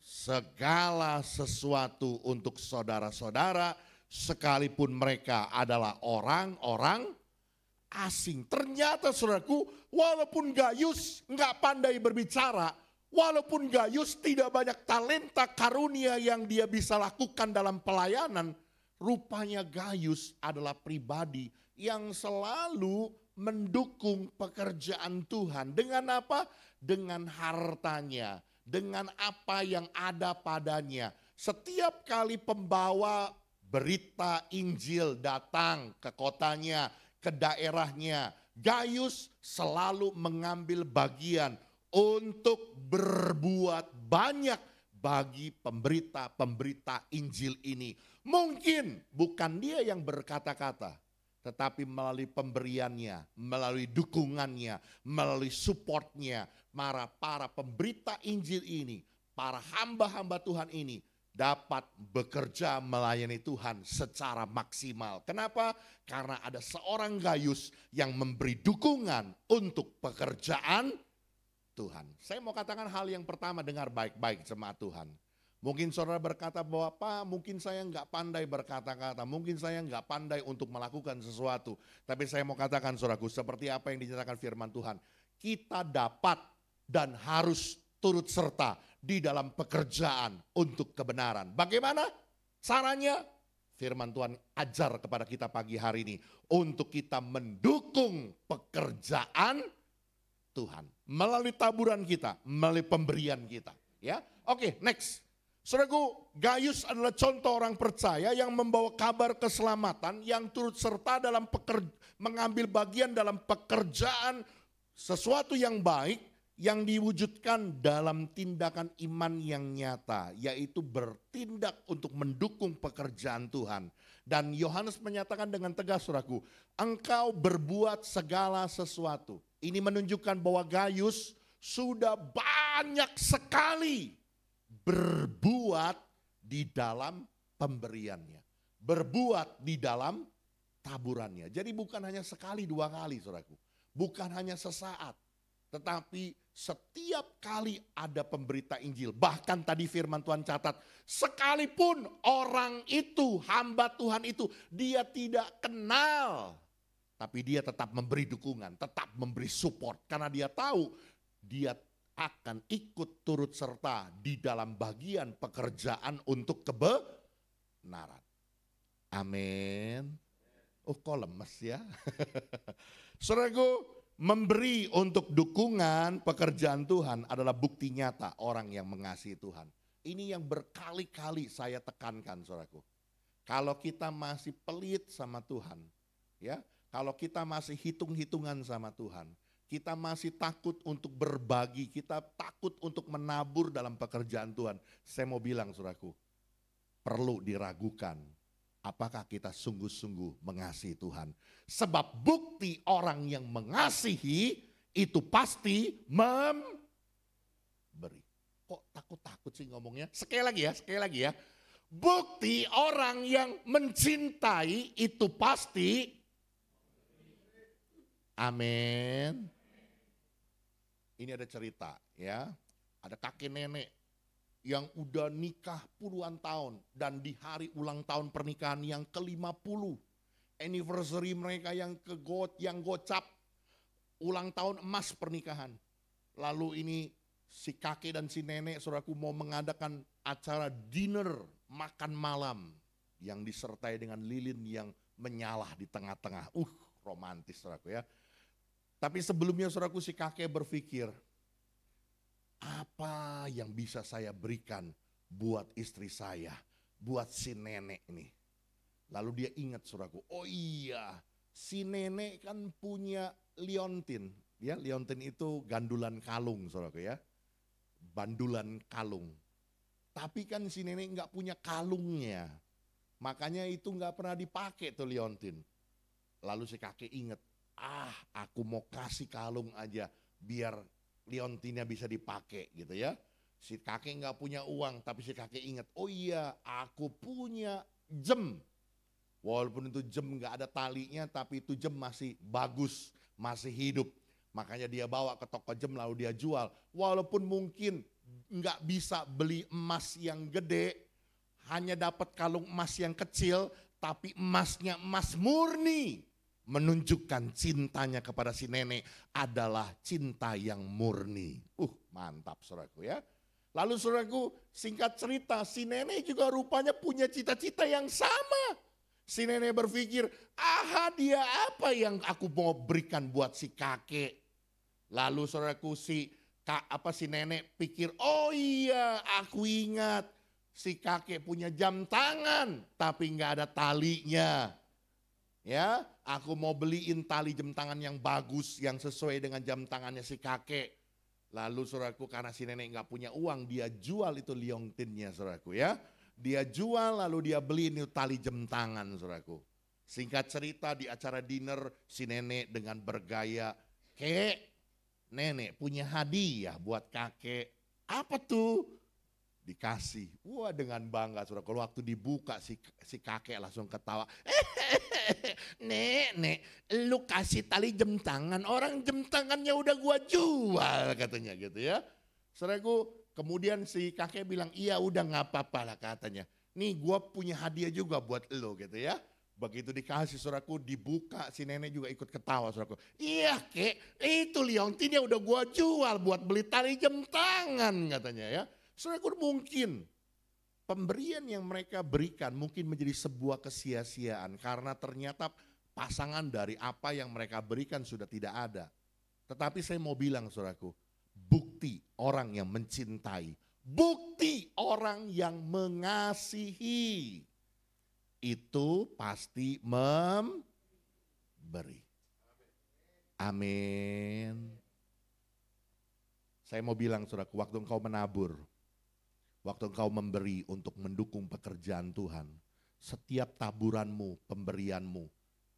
segala sesuatu untuk saudara-saudara, sekalipun mereka adalah orang-orang asing. Ternyata saudaraku, walaupun Gayus nggak pandai berbicara, walaupun Gayus tidak banyak talenta karunia yang dia bisa lakukan dalam pelayanan, rupanya Gayus adalah pribadi yang selalu mendukung pekerjaan Tuhan. Dengan apa? Dengan hartanya, dengan apa yang ada padanya. Setiap kali pembawa berita Injil datang ke kotanya, ke daerahnya, Gayus selalu mengambil bagian untuk berbuat banyak bagi pemberita-pemberita Injil ini. Mungkin bukan dia yang berkata-kata, tetapi melalui pemberiannya, melalui dukungannya, melalui supportnya, para pemberita Injil ini, para hamba-hamba Tuhan ini dapat bekerja melayani Tuhan secara maksimal. Kenapa? Karena ada seorang Gayus yang memberi dukungan untuk pekerjaan Tuhan. Saya mau katakan hal yang pertama, dengar baik-baik jemaat Tuhan. Mungkin saudara berkata bahwa Pak, mungkin saya nggak pandai berkata-kata, mungkin saya nggak pandai untuk melakukan sesuatu. Tapi saya mau katakan saudaraku, seperti apa yang dinyatakan firman Tuhan, kita dapat dan harus turut serta di dalam pekerjaan untuk kebenaran. Bagaimana caranya? Firman Tuhan ajar kepada kita pagi hari ini untuk kita mendukung pekerjaan Tuhan melalui taburan kita, melalui pemberian kita. Ya, oke, next. Saudaraku, Gayus adalah contoh orang percaya yang membawa kabar keselamatan, yang turut serta dalam mengambil bagian dalam pekerjaan sesuatu yang baik, yang diwujudkan dalam tindakan iman yang nyata, yaitu bertindak untuk mendukung pekerjaan Tuhan. Dan Yohanes menyatakan dengan tegas, saudaraku, engkau berbuat segala sesuatu. Ini menunjukkan bahwa Gayus sudah banyak sekali berbuat di dalam pemberiannya, berbuat di dalam taburannya. Jadi bukan hanya sekali dua kali, saudaraku, bukan hanya sesaat, tetapi setiap kali ada pemberita Injil. Bahkan tadi firman Tuhan catat, sekalipun orang itu, hamba Tuhan itu, dia tidak kenal, tapi dia tetap memberi dukungan, tetap memberi support, karena dia tahu dia akan ikut turut serta di dalam bagian pekerjaan untuk kebenaran. Amin. Oh, kok lemes ya. Saudaraku, memberi untuk dukungan pekerjaan Tuhan adalah bukti nyata orang yang mengasihi Tuhan. Ini yang berkali-kali saya tekankan, saudaraku. Kalau kita masih pelit sama Tuhan, ya, kalau kita masih hitung-hitungan sama Tuhan, kita masih takut untuk berbagi, kita takut untuk menabur dalam pekerjaan Tuhan. Saya mau bilang, saudaraku, perlu diragukan apakah kita sungguh-sungguh mengasihi Tuhan. Sebab bukti orang yang mengasihi itu pasti memberi. Kok takut-takut sih ngomongnya? Sekali lagi ya. Bukti orang yang mencintai itu pasti. Amin. Ini ada cerita ya, ada kakek nenek yang udah nikah puluhan tahun dan di hari ulang tahun pernikahan yang ke-50, anniversary mereka yang gocap, ulang tahun emas pernikahan. Lalu ini si kakek dan si nenek, saudaraku, mau mengadakan acara dinner, makan malam yang disertai dengan lilin yang menyala di tengah-tengah. Romantis, saudaraku ya. Tapi sebelumnya, saudaraku, si kakek berpikir, apa yang bisa saya berikan buat istri saya, buat si nenek ini. Lalu dia ingat, saudaraku, oh iya, si nenek kan punya liontin. Ya, liontin itu gandulan kalung, saudaraku ya. Bandulan kalung. Tapi kan si nenek nggak punya kalungnya. Makanya itu nggak pernah dipakai tuh liontin. Lalu si kakek ingat, aku mau kasih kalung aja biar liontinnya bisa dipakai gitu ya. Si kakek nggak punya uang, tapi si kakek ingat, oh iya aku punya jam. Walaupun itu jam nggak ada talinya, tapi itu jam masih bagus, masih hidup. Makanya dia bawa ke toko jam lalu dia jual. Walaupun mungkin nggak bisa beli emas yang gede, hanya dapat kalung emas yang kecil, tapi emasnya emas murni. Menunjukkan cintanya kepada si nenek adalah cinta yang murni. Mantap saudaraku ya. Lalu saudaraku, singkat cerita, si nenek juga rupanya punya cita-cita yang sama. Si nenek berpikir, dia apa yang aku mau berikan buat si kakek. Lalu saudaraku si nenek pikir, oh iya aku ingat. Si kakek punya jam tangan tapi nggak ada talinya. Ya, aku mau beliin tali jam tangan yang bagus yang sesuai dengan jam tangannya si kakek. Lalu saudaraku karena si nenek nggak punya uang, dia jual itu liontinnya saudaraku ya. Dia jual lalu dia beliin itu tali jam tangan saudaraku. Singkat cerita di acara dinner si nenek dengan bergaya, "Kek, nenek punya hadiah buat kakek." "Apa tuh?" Dikasih. Wah dengan bangga saudara. Kalau waktu dibuka si kakek langsung ketawa. Nek, lu kasih tali jam tangan. Orang jam tangannya udah gua jual katanya gitu ya. Saudaraku, kemudian si kakek bilang, iya udah gak apa-apa lah katanya. Nih gua punya hadiah juga buat lu gitu ya. Begitu dikasih saudaraku, dibuka si nenek juga ikut ketawa saudaraku. Iya kek, itu liontinnya udah gua jual buat beli tali jam tangan katanya ya. Saudaraku mungkin pemberian yang mereka berikan mungkin menjadi sebuah kesia-siaan karena ternyata pasangan dari apa yang mereka berikan sudah tidak ada. Tetapi saya mau bilang saudaraku, bukti orang yang mencintai, bukti orang yang mengasihi itu pasti memberi. Amin. Saya mau bilang saudaraku, waktu engkau menabur, waktu engkau memberi untuk mendukung pekerjaan Tuhan, setiap taburanmu, pemberianmu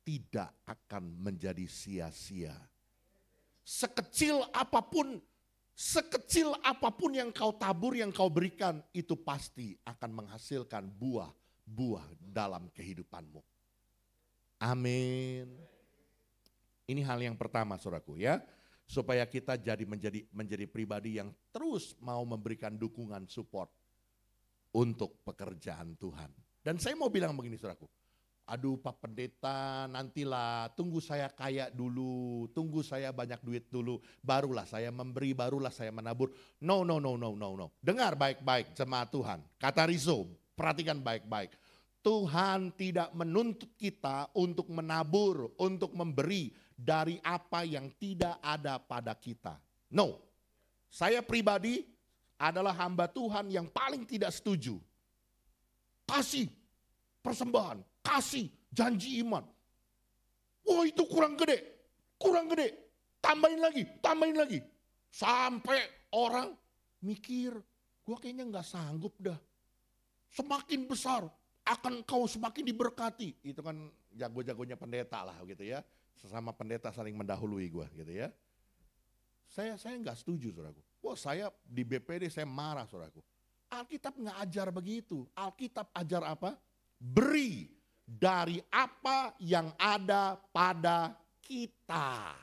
tidak akan menjadi sia-sia. Sekecil apapun yang kau tabur, yang kau berikan, itu pasti akan menghasilkan buah dalam kehidupanmu. Amin. Ini hal yang pertama saudaraku ya. Supaya kita menjadi pribadi yang terus mau memberikan dukungan support untuk pekerjaan Tuhan. Dan saya mau bilang begini saudaraku, aduh Pak Pendeta nantilah, tunggu saya kaya dulu, tunggu saya banyak duit dulu, barulah saya memberi, barulah saya menabur. No. Dengar baik-baik jemaat Tuhan, kata Rizzo, perhatikan baik-baik. Tuhan tidak menuntut kita untuk menabur, untuk memberi dari apa yang tidak ada pada kita. No, saya pribadi adalah hamba Tuhan yang paling tidak setuju. Kasih persembahan, kasih janji iman. Wah itu kurang gede, tambahin lagi. Sampai orang mikir, gua kayaknya gak sanggup dah. Semakin besar akan kau semakin diberkati. Itu kan jago-jagonya pendeta lah gitu ya. Sesama pendeta saling mendahului gue gitu ya. Saya nggak setuju saudaraku. Wah saya di BPD saya marah saudaraku. Alkitab nggak ajar begitu. Alkitab ajar apa? Beri dari apa yang ada pada kita.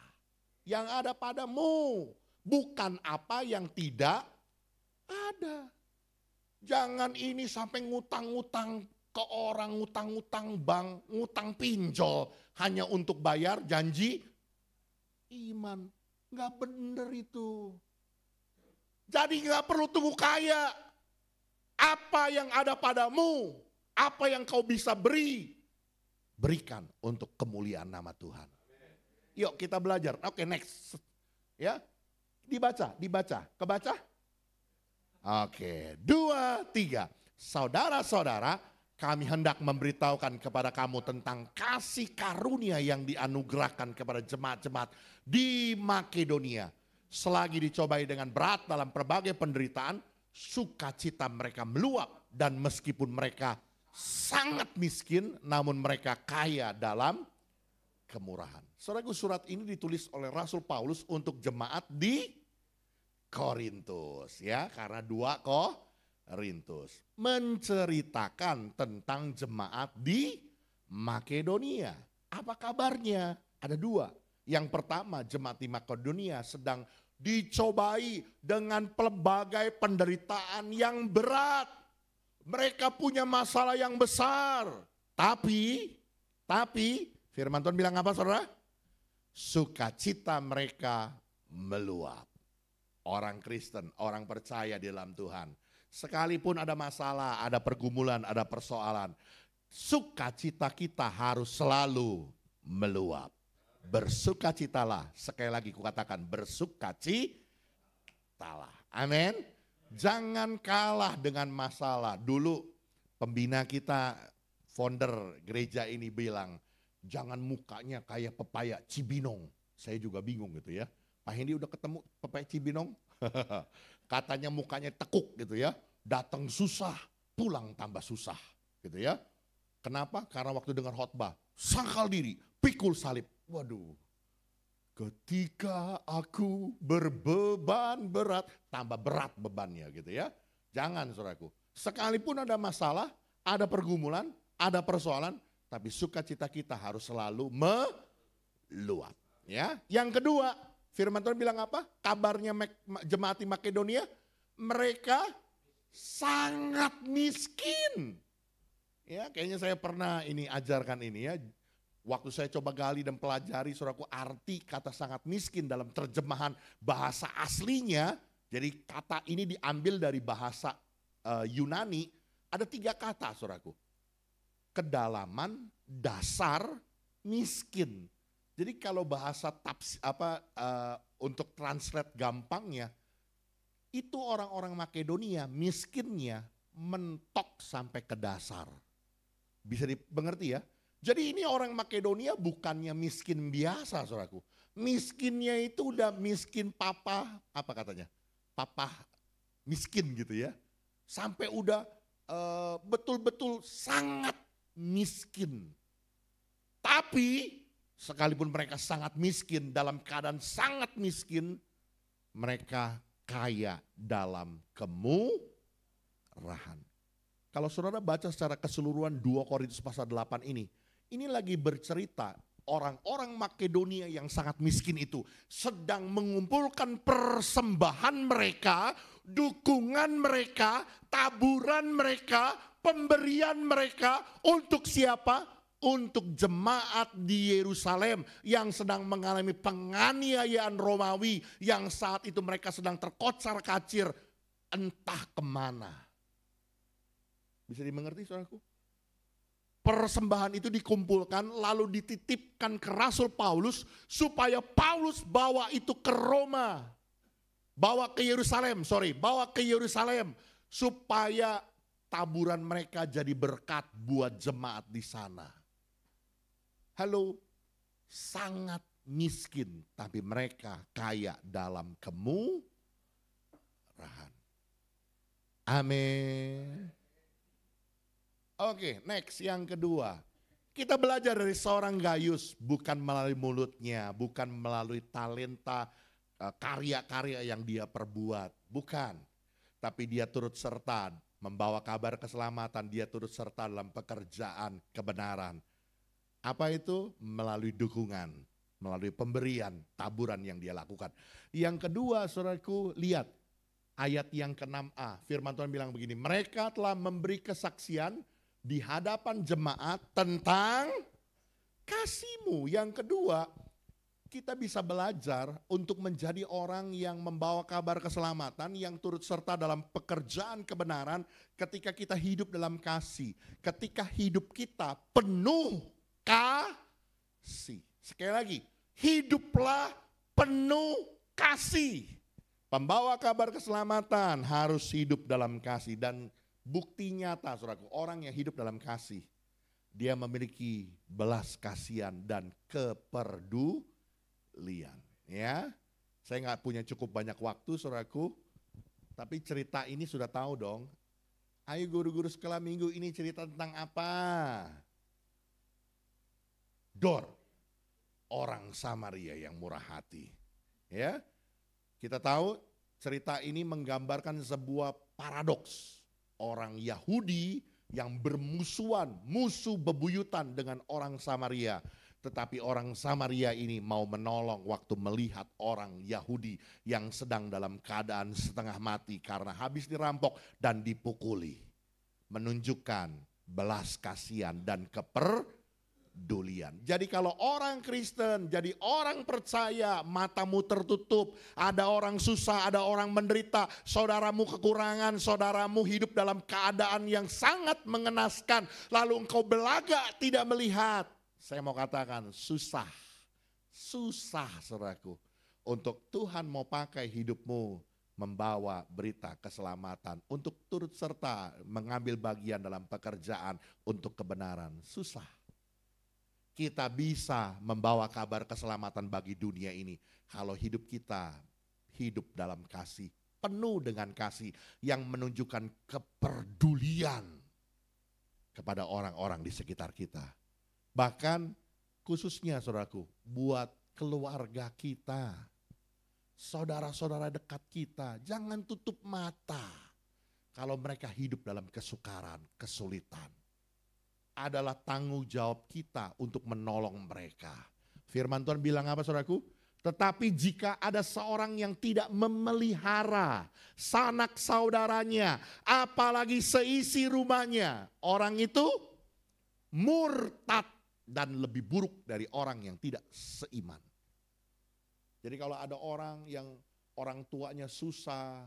Yang ada padamu. Bukan apa yang tidak ada. Jangan ini sampai ngutang-ngutang ke orang, ngutang-ngutang bank, ngutang pinjol hanya untuk bayar janji iman. Nggak bener itu. Jadi nggak perlu tunggu kaya. Apa yang ada padamu, apa yang kau bisa beri, berikan untuk kemuliaan nama Tuhan. Yuk kita belajar. Oke, next. Ya, dibaca. Kebaca? Oke, 2, 3. Saudara-saudara, kami hendak memberitahukan kepada kamu tentang kasih karunia yang dianugerahkan kepada jemaat-jemaat di Makedonia. Selagi dicobai dengan berat dalam berbagai penderitaan, sukacita mereka meluap. Dan meskipun mereka sangat miskin, namun mereka kaya dalam kemurahan. Saudaraku, surat ini ditulis oleh Rasul Paulus untuk jemaat di Korintus ya, karena 2 Korintus menceritakan tentang jemaat di Makedonia. Apa kabarnya? Ada 2. Yang pertama, jemaat di Makedonia sedang dicobai dengan pelbagai penderitaan yang berat. Mereka punya masalah yang besar. Tapi firman Tuhan bilang apa saudara? Sukacita mereka meluap. Orang Kristen, orang percaya di dalam Tuhan. Sekalipun ada masalah, ada pergumulan, ada persoalan. Sukacita kita harus selalu meluap. Bersukacitalah, sekali lagi kukatakan bersukacitalah. Amin. Jangan kalah dengan masalah. Dulu pembina kita, founder gereja ini bilang, jangan mukanya kayak pepaya Cibinong. Saya juga bingung gitu ya. Pak Hendy udah ketemu pepaya Cibinong? Katanya mukanya tekuk gitu ya. Datang susah, pulang tambah susah gitu ya. Kenapa? Karena waktu dengar khotbah, sangkal diri, pikul salib. Waduh, ketika aku berbeban berat, tambah berat bebannya gitu ya. Jangan saudaraku, sekalipun ada masalah, ada pergumulan, ada persoalan, tapi sukacita kita harus selalu meluap. Ya. Yang kedua, firman Tuhan bilang apa? Kabarnya jemaat di Makedonia, mereka sangat miskin. Ya, kayaknya saya pernah ajarkan ini ya. Waktu saya coba gali dan pelajari saudaraku arti kata sangat miskin dalam terjemahan bahasa aslinya. Jadi kata ini diambil dari bahasa Yunani. Ada 3 kata saudaraku. Kedalaman, dasar, miskin. Jadi kalau bahasa untuk translate gampangnya, itu orang-orang Makedonia miskinnya mentok sampai ke dasar. Bisa dimengerti ya? Jadi ini orang Makedonia bukannya miskin biasa saudaraku. Miskinnya itu udah miskin papa, apa katanya? Papa miskin gitu ya. Sampai udah betul-betul sangat miskin. Tapi sekalipun mereka sangat miskin, dalam keadaan sangat miskin, mereka kaya dalam kemurahan. Kalau saudara baca secara keseluruhan 2 Korintus pasal 8 ini lagi bercerita orang-orang Makedonia yang sangat miskin itu sedang mengumpulkan persembahan mereka, dukungan mereka, taburan mereka, pemberian mereka untuk siapa? Untuk jemaat di Yerusalem yang sedang mengalami penganiayaan Romawi, yang saat itu mereka sedang terkocar-kacir entah kemana. Bisa dimengerti saudaraku? Persembahan itu dikumpulkan lalu dititipkan ke Rasul Paulus supaya Paulus bawa itu ke Roma. Bawa ke Yerusalem supaya taburan mereka jadi berkat buat jemaat di sana. Halo, sangat miskin tapi mereka kaya dalam kemurahan. Amin. Oke, next yang kedua. Kita belajar dari seorang Gaius bukan melalui mulutnya, bukan melalui talenta, karya-karya yang dia perbuat. Bukan, tapi dia turut serta membawa kabar keselamatan, dia turut serta dalam pekerjaan kebenaran. Apa itu? Melalui dukungan, melalui pemberian, taburan yang dia lakukan. Yang kedua saudaraku, lihat ayat yang ke-6a. Firman Tuhan bilang begini, mereka telah memberi kesaksian di hadapan jemaat tentang kasih-Mu. Yang kedua, kita bisa belajar untuk menjadi orang yang membawa kabar keselamatan, yang turut serta dalam pekerjaan kebenaran ketika kita hidup dalam kasih. Ketika hidup kita penuh kasih. Sekali lagi, hiduplah penuh kasih. Pembawa kabar keselamatan harus hidup dalam kasih. Dan bukti nyata saudaraku, orang yang hidup dalam kasih, dia memiliki belas kasihan dan kepedulian. Ya, saya nggak punya cukup banyak waktu saudaraku, tapi cerita ini sudah tahu dong. Ayo guru-guru sekolah minggu ini cerita tentang apa? Dor, orang Samaria yang murah hati. Ya, kita tahu Cerita ini menggambarkan sebuah paradoks. Orang Yahudi yang bermusuhan, musuh bebuyutan dengan orang Samaria. Tetapi orang Samaria ini mau menolong waktu melihat orang Yahudi yang sedang dalam keadaan setengah mati karena habis dirampok dan dipukuli. Menunjukkan belas kasihan dan kepedulian. Jadi kalau orang Kristen, jadi orang percaya, matamu tertutup, ada orang susah, ada orang menderita, saudaramu kekurangan, saudaramu hidup dalam keadaan yang sangat mengenaskan, lalu engkau belagak tidak melihat. Saya mau katakan susah saudaraku. Untuk Tuhan mau pakai hidupmu membawa berita keselamatan, untuk turut serta mengambil bagian dalam pekerjaan untuk kebenaran. Susah. Kita bisa membawa kabar keselamatan bagi dunia ini kalau hidup kita hidup dalam kasih, penuh dengan kasih yang menunjukkan kepedulian kepada orang-orang di sekitar kita. Bahkan khususnya saudaraku, buat keluarga kita, saudara-saudara dekat kita, jangan tutup mata kalau mereka hidup dalam kesukaran, kesulitan. Adalah tanggung jawab kita untuk menolong mereka. Firman Tuhan bilang apa saudaraku? Tetapi jika ada seorang yang tidak memelihara sanak saudaranya, apalagi seisi rumahnya, orang itu murtad dan lebih buruk dari orang yang tidak seiman. Jadi kalau ada orang yang orang tuanya susah,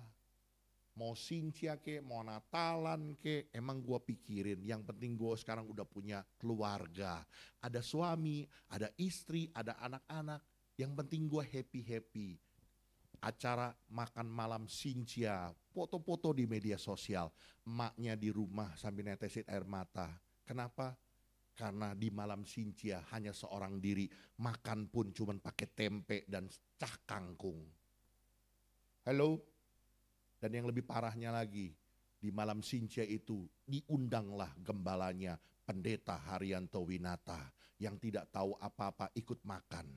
mau Sincia ke, mau Natalan ke, emang gue pikirin yang penting gue sekarang udah punya keluarga. Ada suami, ada istri, ada anak-anak, yang penting gue happy-happy. Acara makan malam Sincia, foto-foto di media sosial, emaknya di rumah sambil netesin air mata. Kenapa? Karena di malam Sincia hanya seorang diri, makan pun cuma pakai tempe dan cah kangkung. Halo? Dan yang lebih parahnya lagi, di malam Sincia itu diundanglah gembalanya Pendeta Haryanto Winata yang tidak tahu apa-apa ikut makan.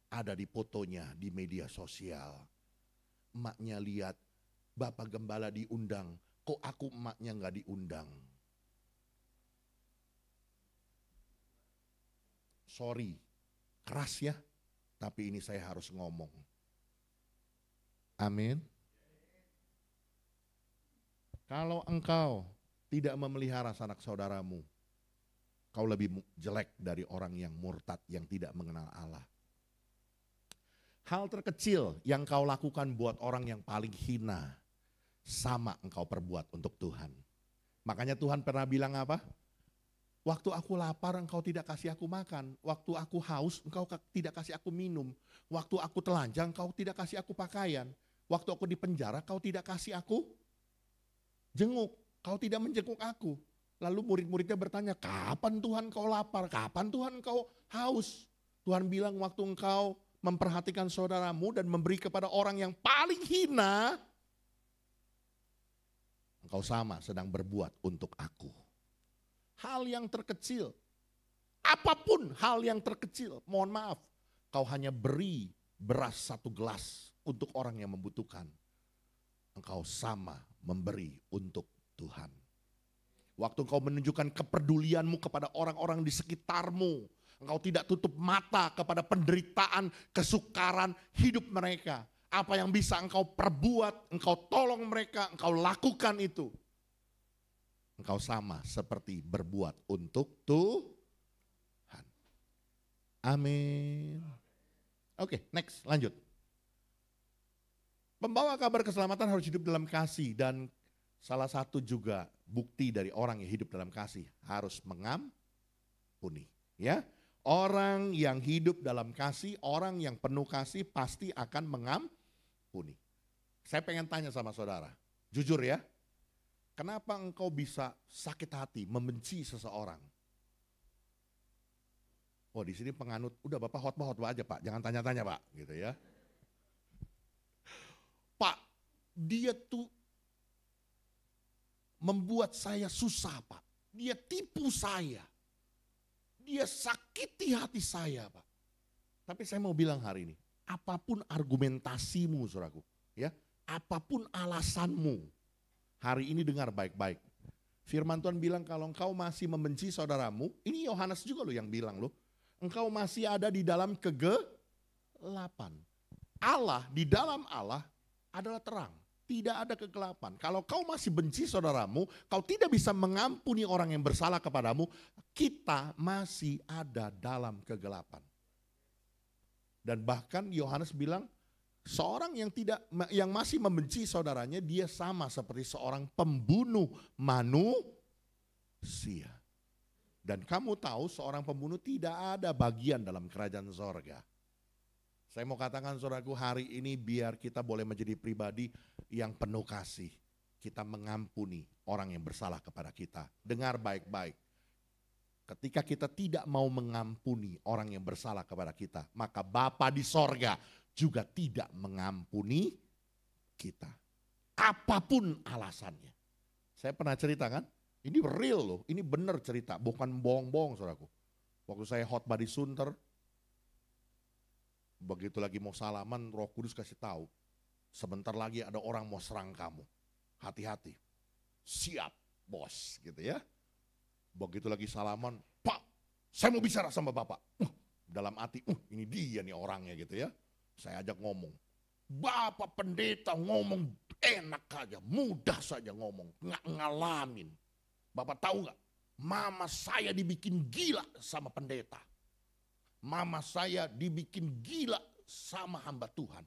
Ada di fotonya di media sosial. Emaknya lihat, Bapak Gembala diundang, kok aku emaknya gak diundang? Sorry, keras ya, tapi ini saya harus ngomong. Amin. Kalau engkau tidak memelihara sanak saudaramu, kau lebih jelek dari orang yang murtad yang tidak mengenal Allah. Hal terkecil yang kau lakukan buat orang yang paling hina, sama engkau perbuat untuk Tuhan. Makanya Tuhan pernah bilang apa? Waktu aku lapar engkau tidak kasih aku makan. Waktu aku haus engkau tidak kasih aku minum. Waktu aku telanjang engkau tidak kasih aku pakaian. Waktu aku di penjara kau tidak kasih aku jenguk. Kau tidak menjenguk aku. Lalu murid-muridnya bertanya, kapan Tuhan kau lapar? Kapan Tuhan kau haus? Tuhan bilang waktu engkau memperhatikan saudaramu dan memberi kepada orang yang paling hina, engkau sama sedang berbuat untuk aku. Hal yang terkecil, apapun hal yang terkecil, mohon maaf, kau hanya beri beras 1 gelas untuk orang yang membutuhkan. Engkau sama memberi untuk Tuhan. Waktu engkau menunjukkan kepedulianmu kepada orang-orang di sekitarmu, engkau tidak tutup mata kepada penderitaan, kesukaran hidup mereka. Apa yang bisa engkau perbuat, engkau tolong mereka, engkau lakukan itu. Engkau sama seperti berbuat untuk Tuhan. Amin. Oke, next, lanjut. Pembawa kabar keselamatan harus hidup dalam kasih, dan salah satu juga bukti dari orang yang hidup dalam kasih harus mengampuni. Ya, orang yang hidup dalam kasih, orang yang penuh kasih pasti akan mengampuni. Saya pengen tanya sama saudara, jujur ya. Kenapa engkau bisa sakit hati, membenci seseorang? Oh, di sini penganut, udah Bapak khotbah aja Pak, jangan tanya-tanya Pak, gitu ya. Pak, dia tuh membuat saya susah Pak. Dia tipu saya. Dia sakiti hati saya Pak. Tapi saya mau bilang hari ini, apapun argumentasimu saudaraku, ya, apapun alasanmu, hari ini dengar baik-baik. Firman Tuhan bilang kalau engkau masih membenci saudaramu, ini Yohanes juga loh yang bilang loh, engkau masih ada di dalam kegelapan. Allah, di dalam Allah adalah terang, tidak ada kegelapan. Kalau kau masih benci saudaramu, kau tidak bisa mengampuni orang yang bersalah kepadamu, kita masih ada dalam kegelapan. Dan bahkan Yohanes bilang, seorang yang masih membenci saudaranya, dia sama seperti seorang pembunuh manusia. Dan kamu tahu seorang pembunuh tidak ada bagian dalam kerajaan sorga. Saya mau katakan saudaraku, hari ini biar kita boleh menjadi pribadi yang penuh kasih. Kita mengampuni orang yang bersalah kepada kita. Dengar baik-baik. Ketika kita tidak mau mengampuni orang yang bersalah kepada kita, maka Bapa di sorga juga tidak mengampuni kita. Apapun alasannya. Saya pernah cerita kan, ini real loh, ini benar cerita, bukan bohong-bohong saudaraku. Waktu saya khotbah di Sunter, begitu lagi mau salaman, Roh Kudus kasih tahu, sebentar lagi ada orang mau serang kamu. Hati-hati. Siap, bos, gitu ya. Begitu lagi salaman, Pak, saya mau bicara sama Bapak. Dalam hati, ini dia nih orangnya gitu ya. Saya ajak ngomong. Bapak pendeta ngomong enak aja, mudah saja ngomong, nggak ngalamin. Bapak tahu nggak? Mama saya dibikin gila sama pendeta. Mama saya dibikin gila sama hamba Tuhan.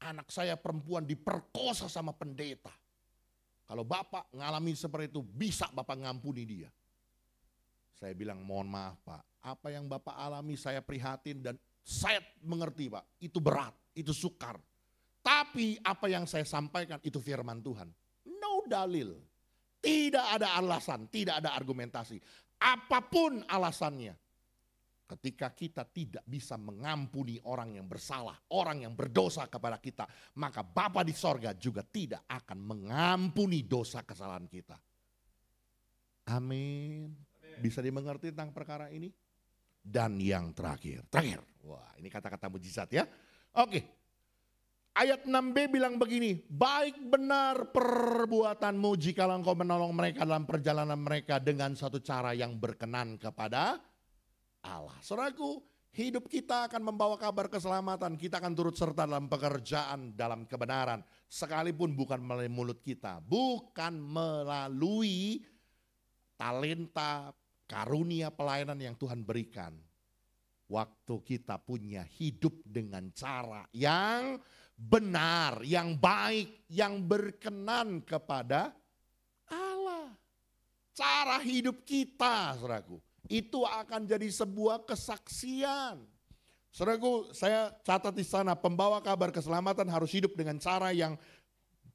Anak saya perempuan diperkosa sama pendeta. Kalau Bapak ngalamin seperti itu, bisa Bapak ngampuni dia. Saya bilang, mohon maaf Pak, apa yang Bapak alami saya prihatin dan saya mengerti Pak, itu berat, itu sukar. Tapi apa yang saya sampaikan itu firman Tuhan. No dalil, tidak ada alasan, tidak ada argumentasi. Apapun alasannya, ketika kita tidak bisa mengampuni orang yang bersalah, orang yang berdosa kepada kita, maka Bapa di sorga juga tidak akan mengampuni dosa kesalahan kita. Amin. Bisa dimengerti tentang perkara ini? Dan yang terakhir. Wah, ini kata-kata mujizat ya. Oke. Ayat 6b bilang begini, baik benar perbuatanmu jikalau engkau menolong mereka dalam perjalanan mereka dengan satu cara yang berkenan kepada Allah. Saudaraku, hidup kita akan membawa kabar keselamatan. Kita akan turut serta dalam pekerjaan, dalam kebenaran. Sekalipun bukan melalui mulut kita. Bukan melalui talenta, karunia pelayanan yang Tuhan berikan. Waktu kita punya hidup dengan cara yang benar, yang baik, yang berkenan kepada Allah. Cara hidup kita, saudaraku. Itu akan jadi sebuah kesaksian. Saudaraku, saya catat di sana, pembawa kabar keselamatan harus hidup dengan cara yang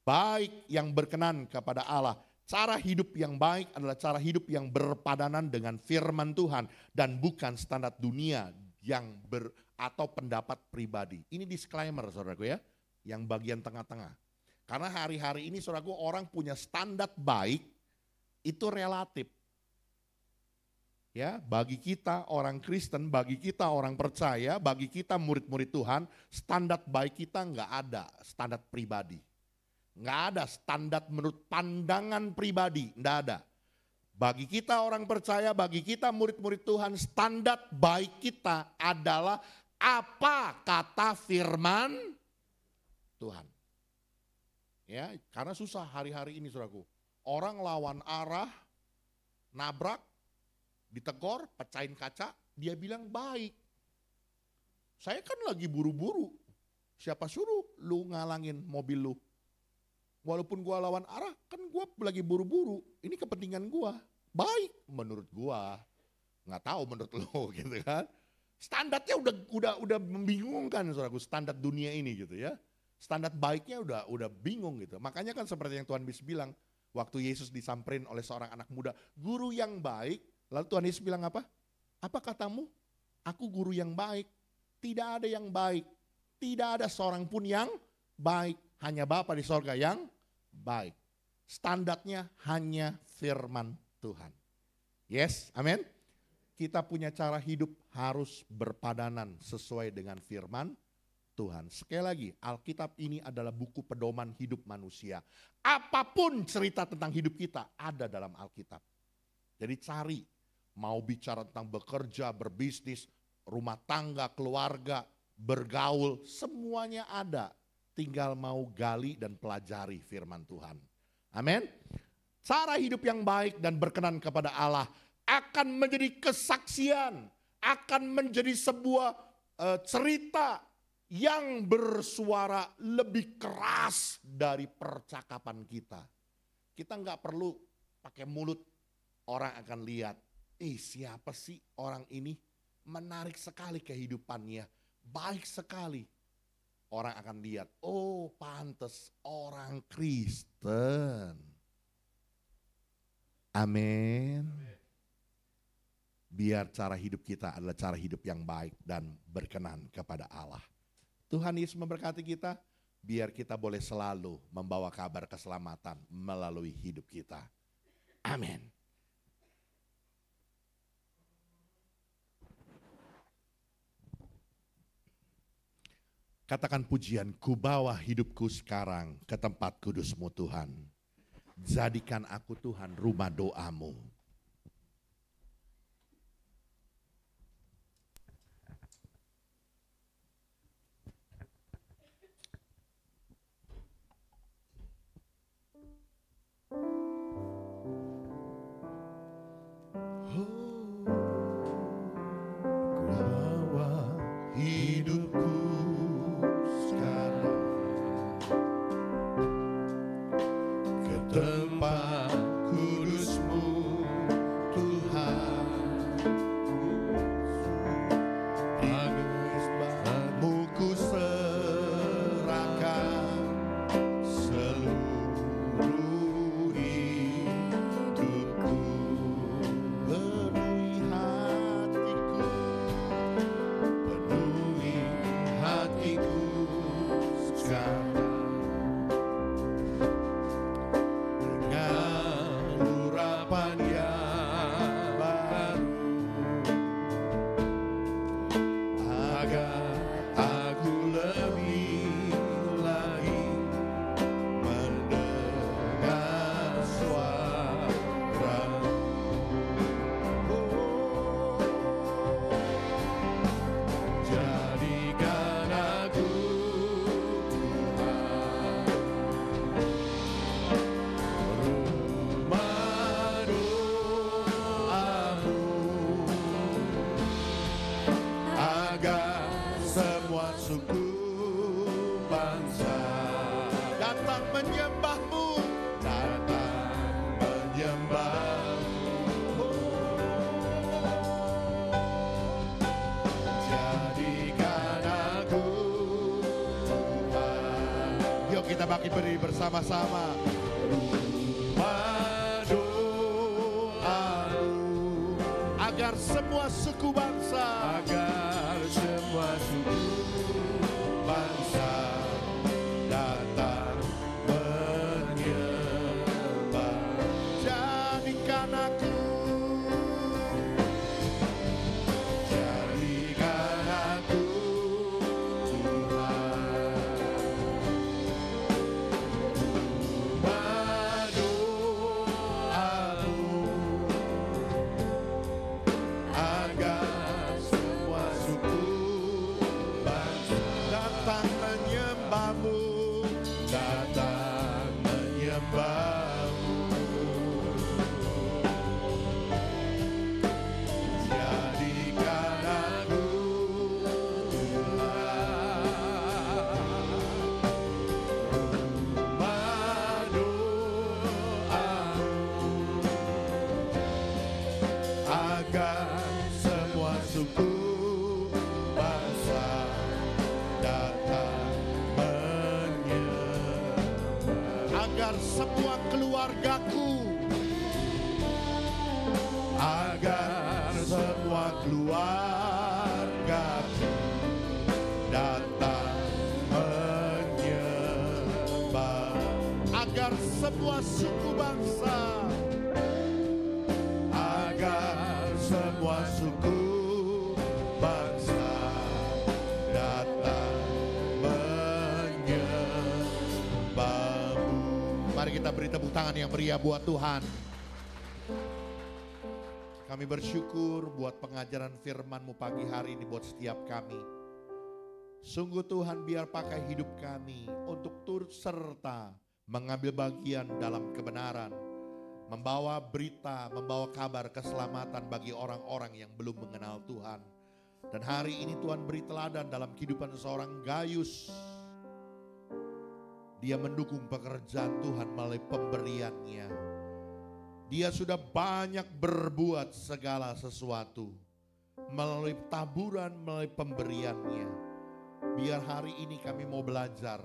baik, yang berkenan kepada Allah. Cara hidup yang baik adalah cara hidup yang berpadanan dengan firman Tuhan dan bukan standar dunia yang atau pendapat pribadi. Ini disclaimer saudaraku ya, yang bagian tengah-tengah. Karena hari-hari ini saudaraku orang punya standar baik itu relatif. Ya, bagi kita orang Kristen, bagi kita orang percaya, bagi kita murid-murid Tuhan, standar baik kita nggak ada standar pribadi. Nggak ada standar menurut pandangan pribadi, nggak ada. Bagi kita orang percaya, bagi kita murid-murid Tuhan, standar baik kita adalah apa kata firman Tuhan. Ya, karena susah hari-hari ini saudaraku. Orang lawan arah, nabrak, ditegor, pecahin kaca, dia bilang baik. Saya kan lagi buru-buru. Siapa suruh lu ngalangin mobil lu? Walaupun gua lawan arah, kan gua lagi buru-buru. Ini kepentingan gua. Baik menurut gua. Nggak tahu menurut lo gitu kan. Standarnya udah membingungkan saudaraku, standar dunia ini gitu ya. Standar baiknya udah bingung gitu. Makanya kan seperti yang Tuhan Yesus bilang, waktu Yesus disamperin oleh seorang anak muda, guru yang baik, lalu Tuhan Yesus bilang apa? Apa katamu? Aku guru yang baik. Tidak ada yang baik. Tidak ada seorang pun yang baik. Hanya Bapa di sorga yang baik. Standarnya hanya firman Tuhan. Yes, amin. Kita punya cara hidup harus berpadanan sesuai dengan firman Tuhan. Sekali lagi, Alkitab ini adalah buku pedoman hidup manusia. Apapun cerita tentang hidup kita ada dalam Alkitab. Jadi cari, mau bicara tentang bekerja, berbisnis, rumah tangga, keluarga, bergaul, semuanya ada. Tinggal mau gali dan pelajari firman Tuhan. Amin. Cara hidup yang baik dan berkenan kepada Allah akan menjadi kesaksian, akan menjadi sebuah cerita yang bersuara lebih keras dari percakapan kita. Kita nggak perlu pakai mulut, orang akan lihat, siapa sih orang ini? Menarik sekali kehidupannya, baik sekali. Orang akan lihat, oh pantes orang Kristen. Amin. Biar cara hidup kita adalah cara hidup yang baik dan berkenan kepada Allah. Tuhan Yesus memberkati kita, biar kita boleh selalu membawa kabar keselamatan melalui hidup kita. Amin. Katakan pujian, ku bawa hidupku sekarang ke tempat kudus-Mu Tuhan. Jadikan aku Tuhan rumah doa-Mu. Tempat kudus-Mu Tuhan, Mu ku serahkan seluruh hidupku, penuhi hatiku sekarang. Kita bangkit berdiri bersama-sama. Doa-mu agar semua suku bangsa, datang menyembah. Jadikan aku semua keluargaku, agar semua keluargaku datang menyembah, agar semua suku bangsa, agar semua suku bangsa datang tangan yang meriah buat Tuhan. Kami bersyukur buat pengajaran firman-Mu pagi hari ini buat setiap kami. Sungguh Tuhan, biar pakai hidup kami untuk turut serta mengambil bagian dalam kebenaran. Membawa berita, membawa kabar keselamatan bagi orang-orang yang belum mengenal Tuhan. Dan hari ini Tuhan beri teladan dalam kehidupan seorang Gayus. Dia mendukung pekerjaan Tuhan melalui pemberiannya. Dia sudah banyak berbuat segala sesuatu melalui taburan, melalui pemberiannya. Biar hari ini kami mau belajar.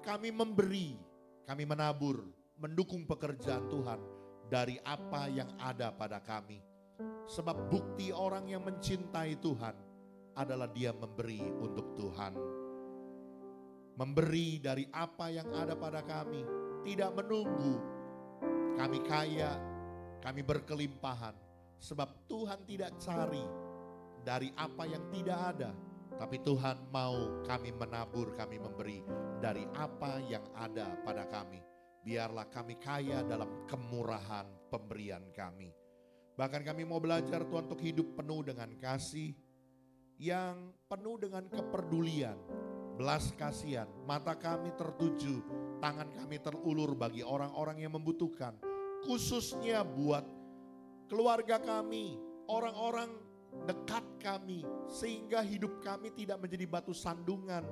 Kami memberi, kami menabur, mendukung pekerjaan Tuhan dari apa yang ada pada kami. Sebab bukti orang yang mencintai Tuhan adalah dia memberi untuk Tuhan. Memberi dari apa yang ada pada kami. Tidak menunggu kami kaya, kami berkelimpahan. Sebab Tuhan tidak cari dari apa yang tidak ada. Tapi Tuhan mau kami menabur, kami memberi dari apa yang ada pada kami. Biarlah kami kaya dalam kemurahan pemberian kami. Bahkan kami mau belajar Tuhan untuk hidup penuh dengan kasih. Yang penuh dengan kepedulian. Belas kasihan, mata kami tertuju, tangan kami terulur bagi orang-orang yang membutuhkan. Khususnya buat keluarga kami, orang-orang dekat kami. Sehingga hidup kami tidak menjadi batu sandungan.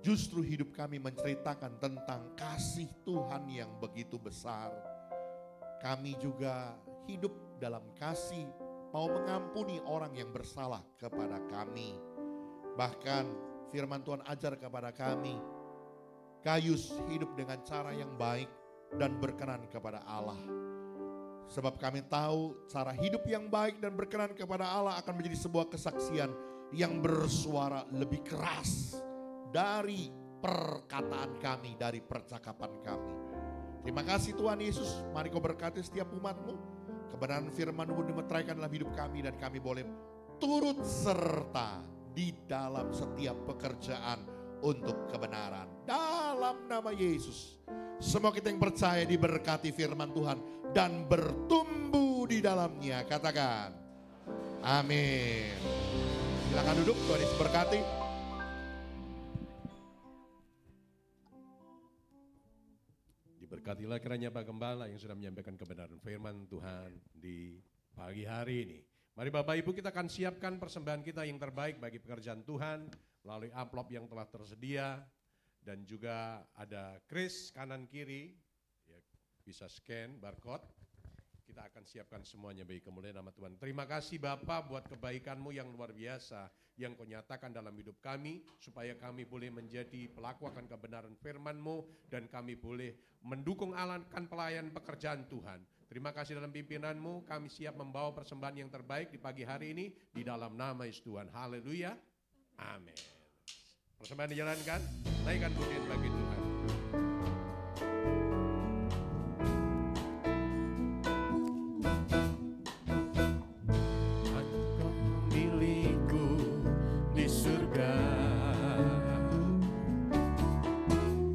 Justru hidup kami menceritakan tentang kasih Tuhan yang begitu besar. Kami juga hidup dalam kasih, mau mengampuni orang yang bersalah kepada kami. Bahkan firman Tuhan ajar kepada kami, Gayus hidup dengan cara yang baik dan berkenan kepada Allah. Sebab kami tahu cara hidup yang baik dan berkenan kepada Allah akan menjadi sebuah kesaksian yang bersuara lebih keras dari perkataan kami, dari percakapan kami. Terima kasih Tuhan Yesus, mari Kau berkati setiap umat-Mu. Kebenaran firman-Mu dimeteraikan dalam hidup kami dan kami boleh turut serta di dalam setiap pekerjaan untuk kebenaran. Dalam nama Yesus, semua kita yang percaya diberkati firman Tuhan dan bertumbuh di dalamnya. Katakan amin. Silakan duduk, Tuhan Yesus berkati. Diberkatilah kiranya Pak Gembala yang sudah menyampaikan kebenaran firman Tuhan di pagi hari ini. Mari Bapak Ibu, kita akan siapkan persembahan kita yang terbaik bagi pekerjaan Tuhan melalui amplop yang telah tersedia dan juga ada kris kanan kiri, ya, bisa scan barcode. Kita akan siapkan semuanya bagi kemuliaan nama Tuhan. Terima kasih Bapak buat kebaikan-Mu yang luar biasa yang Kau nyatakan dalam hidup kami supaya kami boleh menjadi pelaku akan kebenaran firman-Mu dan kami boleh mendukung akan pelayan pekerjaan Tuhan. Terima kasih dalam pimpinan-Mu, kami siap membawa persembahan yang terbaik di pagi hari ini di dalam nama Yesus Tuhan. Haleluya. Amin. Persembahan dijalankan, naikkan pujian bagi Tuhan. Engkau milikku di surga.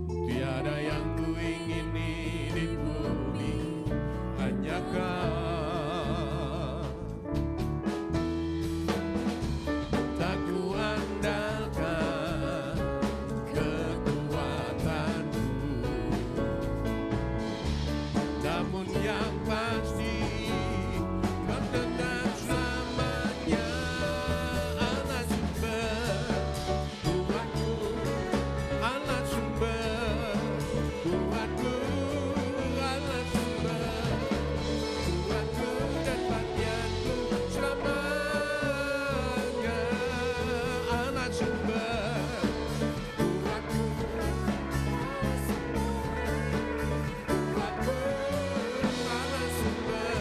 Tiada yang kuingini di bumi, hanya Kau. Tak kuandalkan kekuatanku, namun yang pasti Kau tetap selamanya Allah sumber kuatku, Allah sumber kuatku, Allah sumber kuatku dan bagianku selamanya. Allah sumber kuatku, kuatku, Allah sumber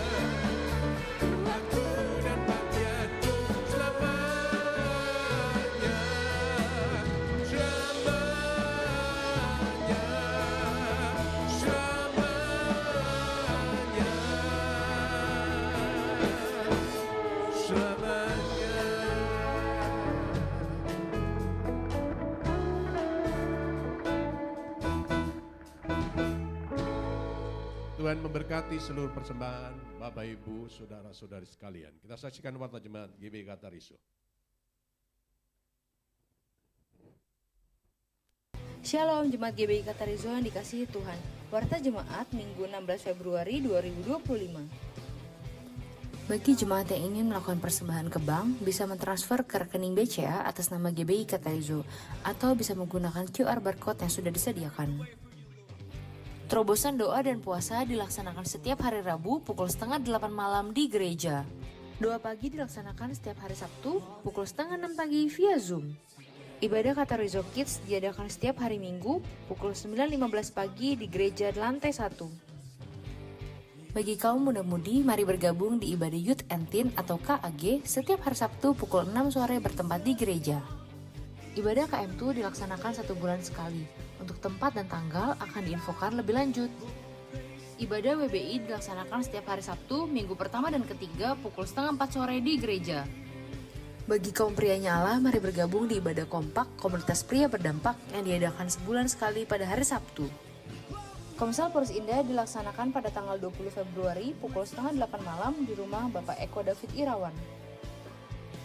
Tuhan memberkati seluruh persembahan Bapak Ibu, Saudara-saudari sekalian. Kita saksikan warta jemaat GBI Katarizo. Shalom Jemaat GBI Katarizo yang dikasihi Tuhan. Warta Jemaat Minggu 16 Februari 2025. Bagi jemaat yang ingin melakukan persembahan ke bank, bisa mentransfer ke rekening BCA atas nama GBI Katarizo atau bisa menggunakan QR barcode yang sudah disediakan. Terobosan doa dan puasa dilaksanakan setiap hari Rabu pukul 7:30 malam di gereja. Doa pagi dilaksanakan setiap hari Sabtu pukul 5:30 pagi via Zoom. Ibadah Katarizo Kids diadakan setiap hari Minggu pukul 9:15 pagi di gereja lantai 1. Bagi kaum muda-mudi, mari bergabung di ibadah Youth and Teen atau KAG setiap hari Sabtu pukul 6 sore bertempat di gereja. Ibadah KM2 dilaksanakan 1 bulan sekali. Untuk tempat dan tanggal akan diinfokan lebih lanjut. Ibadah WBI dilaksanakan setiap hari Sabtu, minggu pertama dan ketiga pukul 3:30 sore di gereja. Bagi kaum pria nyala, mari bergabung di ibadah kompak komunitas pria berdampak yang diadakan sebulan sekali pada hari Sabtu. Komsel Purus Indah dilaksanakan pada tanggal 20 Februari pukul 7:30 malam di rumah Bapak Eko David Irawan.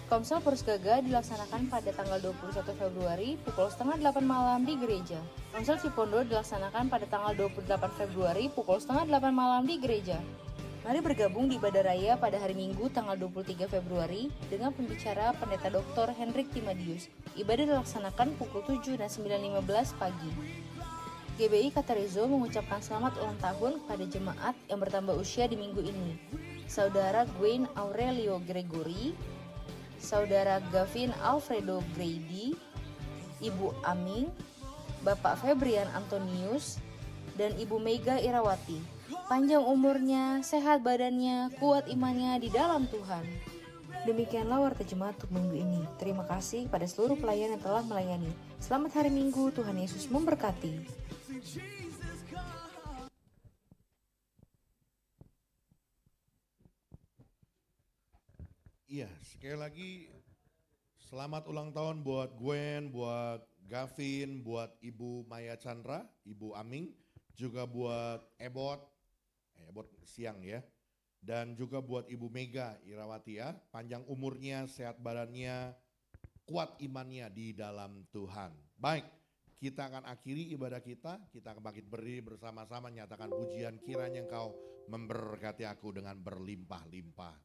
Komsel Purus Gaga dilaksanakan pada tanggal 21 Februari pukul 7:30 malam di gereja. Komsel Cipondo dilaksanakan pada tanggal 28 Februari pukul 7:30 malam di gereja. Mari bergabung di ibadah raya pada hari Minggu tanggal 23 Februari dengan pembicara Pendeta Dr. Hendrik Timadius. Ibadah dilaksanakan pukul 7 dan 9:15 pagi. GBI Katarizo mengucapkan selamat ulang tahun kepada jemaat yang bertambah usia di minggu ini. Saudara Gwen Aurelio Gregory, Saudara Gavin Alfredo Grady, Ibu Aming, Bapak Febrian Antonius, dan Ibu Mega Irawati. Panjang umurnya, sehat badannya, kuat imannya di dalam Tuhan. Demikianlah warta jemaat untuk minggu ini. Terima kasih kepada seluruh pelayan yang telah melayani. Selamat hari Minggu, Tuhan Yesus memberkati. Iya, sekali lagi selamat ulang tahun buat Gwen, buat Gavin, buat Ibu Maya Chandra, Ibu Aming, juga buat Ebot siang ya. Dan juga buat Ibu Mega Irawati ya, panjang umurnya, sehat badannya, kuat imannya di dalam Tuhan. Baik, kita akan akhiri ibadah kita akan bangkit berdiri bersama-sama nyatakan pujian kiranya Engkau memberkati aku dengan berlimpah-limpah.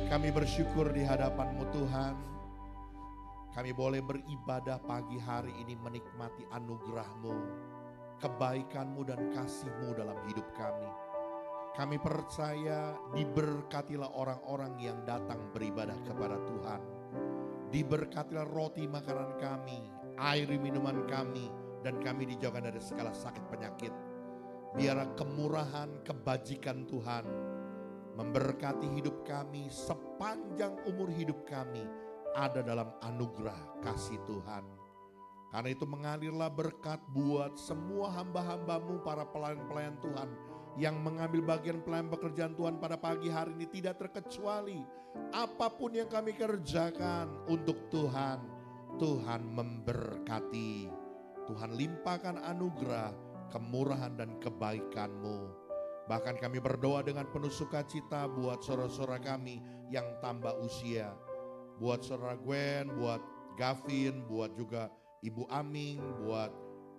Kami bersyukur di hadapan-Mu Tuhan. Kami boleh beribadah pagi hari ini menikmati anugerah-Mu, kebaikan-Mu dan kasih-Mu dalam hidup kami. Kami percaya diberkatilah orang-orang yang datang beribadah kepada Tuhan. Diberkatilah roti makanan kami, air minuman kami, dan kami dijauhkan dari segala sakit penyakit. Biarlah kemurahan, kebajikan Tuhan memberkati hidup kami sepanjang umur hidup kami ada dalam anugerah kasih Tuhan. Karena itu mengalirlah berkat buat semua hamba-hamba-Mu, para pelayan-pelayan Tuhan yang mengambil bagian pelayan pekerjaan Tuhan pada pagi hari ini tidak terkecuali. Apapun yang kami kerjakan untuk Tuhan, Tuhan memberkati. Tuhan limpahkan anugerah, kemurahan dan kebaikan-Mu. Bahkan kami berdoa dengan penuh sukacita buat saudara-saudara kami yang tambah usia. Buat saudara Gwen, buat Gavin, buat juga Ibu Aming, buat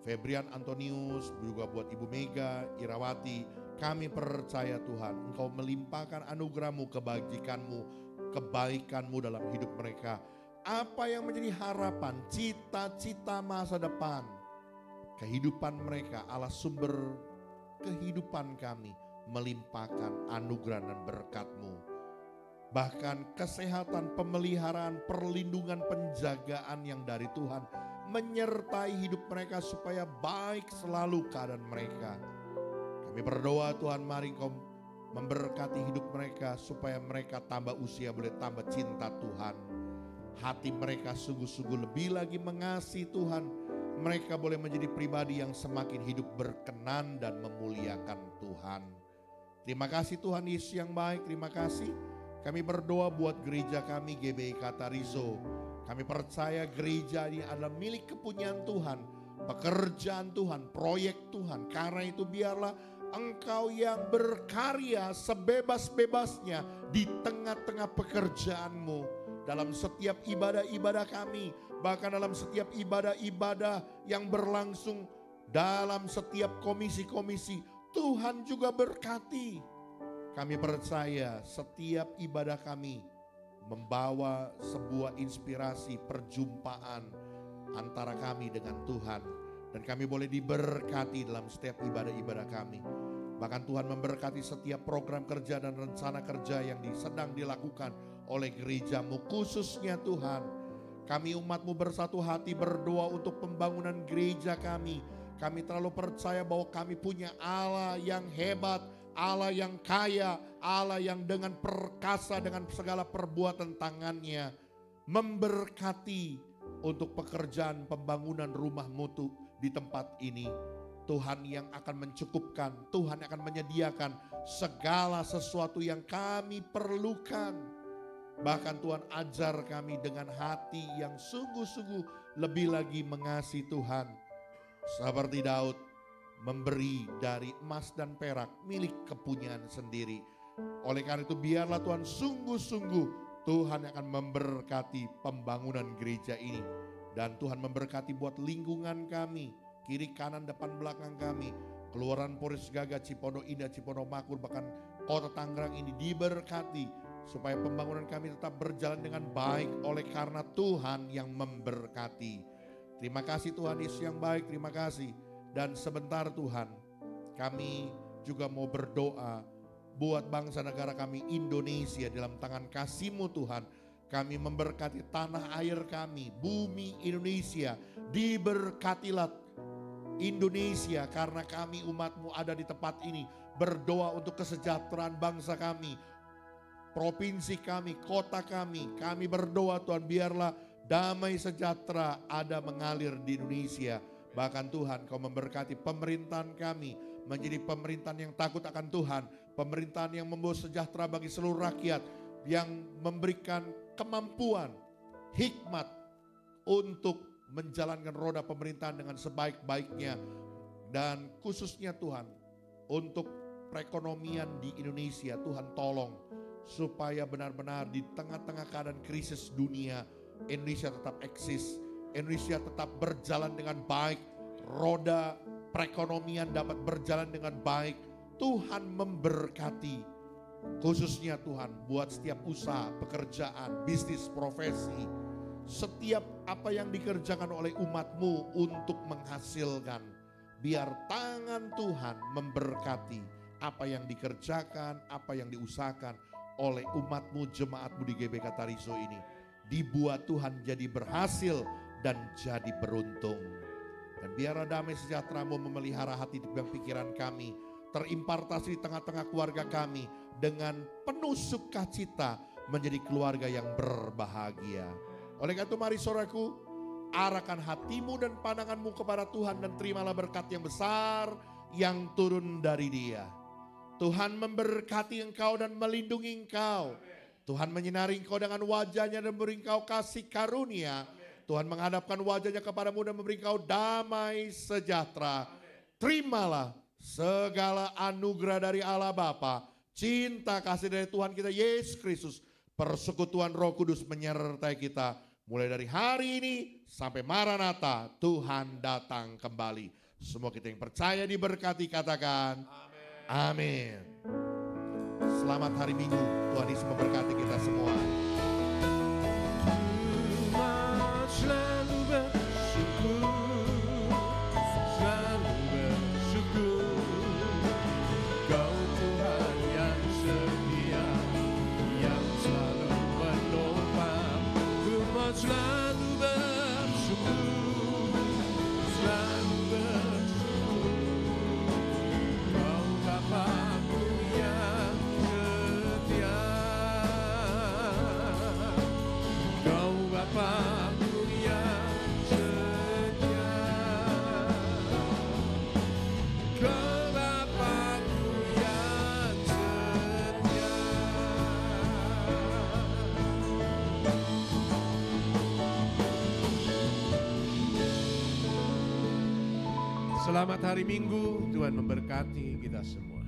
Febrian Antonius, juga buat Ibu Mega, Irawati. Kami percaya Tuhan, Engkau melimpahkan anugerah-Mu, kebajikan-Mu, kebaikan-Mu dalam hidup mereka. Apa yang menjadi harapan, cita-cita masa depan, kehidupan mereka, Allah sumber kehidupan kami, melimpahkan anugerah dan berkat-Mu. Bahkan kesehatan, pemeliharaan, perlindungan, penjagaan yang dari Tuhan menyertai hidup mereka supaya baik selalu keadaan mereka. Kami berdoa Tuhan, mari Engkau memberkati hidup mereka supaya mereka tambah usia, boleh tambah cinta Tuhan. Hati mereka sungguh-sungguh lebih lagi mengasihi Tuhan. Mereka boleh menjadi pribadi yang semakin hidup berkenan dan memuliakan Tuhan. Terima kasih Tuhan Yesus yang baik, terima kasih. Kami berdoa buat gereja kami GBI Katarizo. Kami percaya gereja ini adalah milik kepunyaan Tuhan, pekerjaan Tuhan, proyek Tuhan. Karena itu biarlah Engkau yang berkarya sebebas-bebasnya di tengah-tengah pekerjaan-Mu. Dalam setiap ibadah-ibadah kami, bahkan dalam setiap ibadah-ibadah yang berlangsung, dalam setiap komisi-komisi, Tuhan juga berkati. Kami percaya setiap ibadah kami membawa sebuah inspirasi perjumpaan antara kami dengan Tuhan. Dan kami boleh diberkati dalam setiap ibadah-ibadah kami. Bahkan Tuhan memberkati setiap program kerja dan rencana kerja yang sedang dilakukan oleh gereja-Mu. Khususnya Tuhan, kami umat-Mu bersatu hati berdoa untuk pembangunan gereja kami. Kami terlalu percaya bahwa kami punya Allah yang hebat, Allah yang kaya, Allah yang dengan perkasa, dengan segala perbuatan tangannya memberkati untuk pekerjaan pembangunan rumah mutu di tempat ini. Tuhan yang akan mencukupkan, Tuhan akan menyediakan segala sesuatu yang kami perlukan. Bahkan Tuhan ajar kami dengan hati yang sungguh-sungguh lebih lagi mengasihi Tuhan. Seperti Daud, memberi dari emas dan perak milik kepunyaan sendiri. Oleh karena itu biarlah Tuhan sungguh-sungguh Tuhan akan memberkati pembangunan gereja ini. Dan Tuhan memberkati buat lingkungan kami, kiri kanan depan belakang kami, Keluaran Polres Gaga, Cipondo Indah, Cipondo Makmur, bahkan kota Tangerang ini diberkati. Supaya pembangunan kami tetap berjalan dengan baik oleh karena Tuhan yang memberkati. Terima kasih Tuhan Yesus yang baik, terima kasih. Dan sebentar Tuhan, kami juga mau berdoa buat bangsa negara kami Indonesia dalam tangan kasih-Mu Tuhan. Kami memberkati tanah air kami, bumi Indonesia. Diberkatilah Indonesia karena kami umat-Mu ada di tempat ini. Berdoa untuk kesejahteraan bangsa kami, provinsi kami, kota kami. Kami berdoa Tuhan biarlah damai sejahtera ada mengalir di Indonesia. Bahkan Tuhan Kau memberkati pemerintahan kami menjadi pemerintahan yang takut akan Tuhan. Pemerintahan yang membawa sejahtera bagi seluruh rakyat. Yang memberikan kemampuan, hikmat untuk menjalankan roda pemerintahan dengan sebaik-baiknya. Dan khususnya Tuhan untuk perekonomian di Indonesia, Tuhan tolong supaya benar-benar di tengah-tengah keadaan krisis dunia, Indonesia tetap eksis, Indonesia tetap berjalan dengan baik, roda perekonomian dapat berjalan dengan baik. Tuhan memberkati khususnya Tuhan buat setiap usaha, pekerjaan, bisnis, profesi, setiap apa yang dikerjakan oleh umat-Mu untuk menghasilkan. Biar tangan Tuhan memberkati apa yang dikerjakan, apa yang diusahakan oleh umat-Mu, jemaat-Mu di GBI Katarizo ini. Dibuat Tuhan jadi berhasil dan jadi beruntung. Dan biarlah damai sejahtera-Mu memelihara hati dan pikiran kami, terimpartasi di tengah-tengah keluarga kami dengan penuh sukacita menjadi keluarga yang berbahagia. Oleh karena itu mari saudaraku, arahkan hatimu dan pandanganmu kepada Tuhan dan terimalah berkat yang besar yang turun dari Dia. Tuhan memberkati engkau dan melindungi engkau. Tuhan menyinari engkau dengan wajahnya dan memberi engkau kasih karunia. Tuhan menghadapkan wajahnya kepadamu dan memberi engkau damai sejahtera. Terimalah segala anugerah dari Allah Bapa, cinta kasih dari Tuhan kita Yesus Kristus, persekutuan Roh Kudus menyertai kita Mulai dari hari ini sampai Maranatha, Tuhan datang kembali. Semua kita yang percaya diberkati, katakan amin. Selamat hari Minggu, Tuhan Yesus memberkati kita semua. Selalu bersyukur, Kau Tuhan yang setia, yang selalu menopang. Ku mau selalu bersyukur, selalu bersyukur. Kau Bapa-Ku yang setia, Kau Bapa-Ku yang setia, Kau Bapa-Ku yang setia. Selamat hari Minggu, Tuhan memberkati kita semua.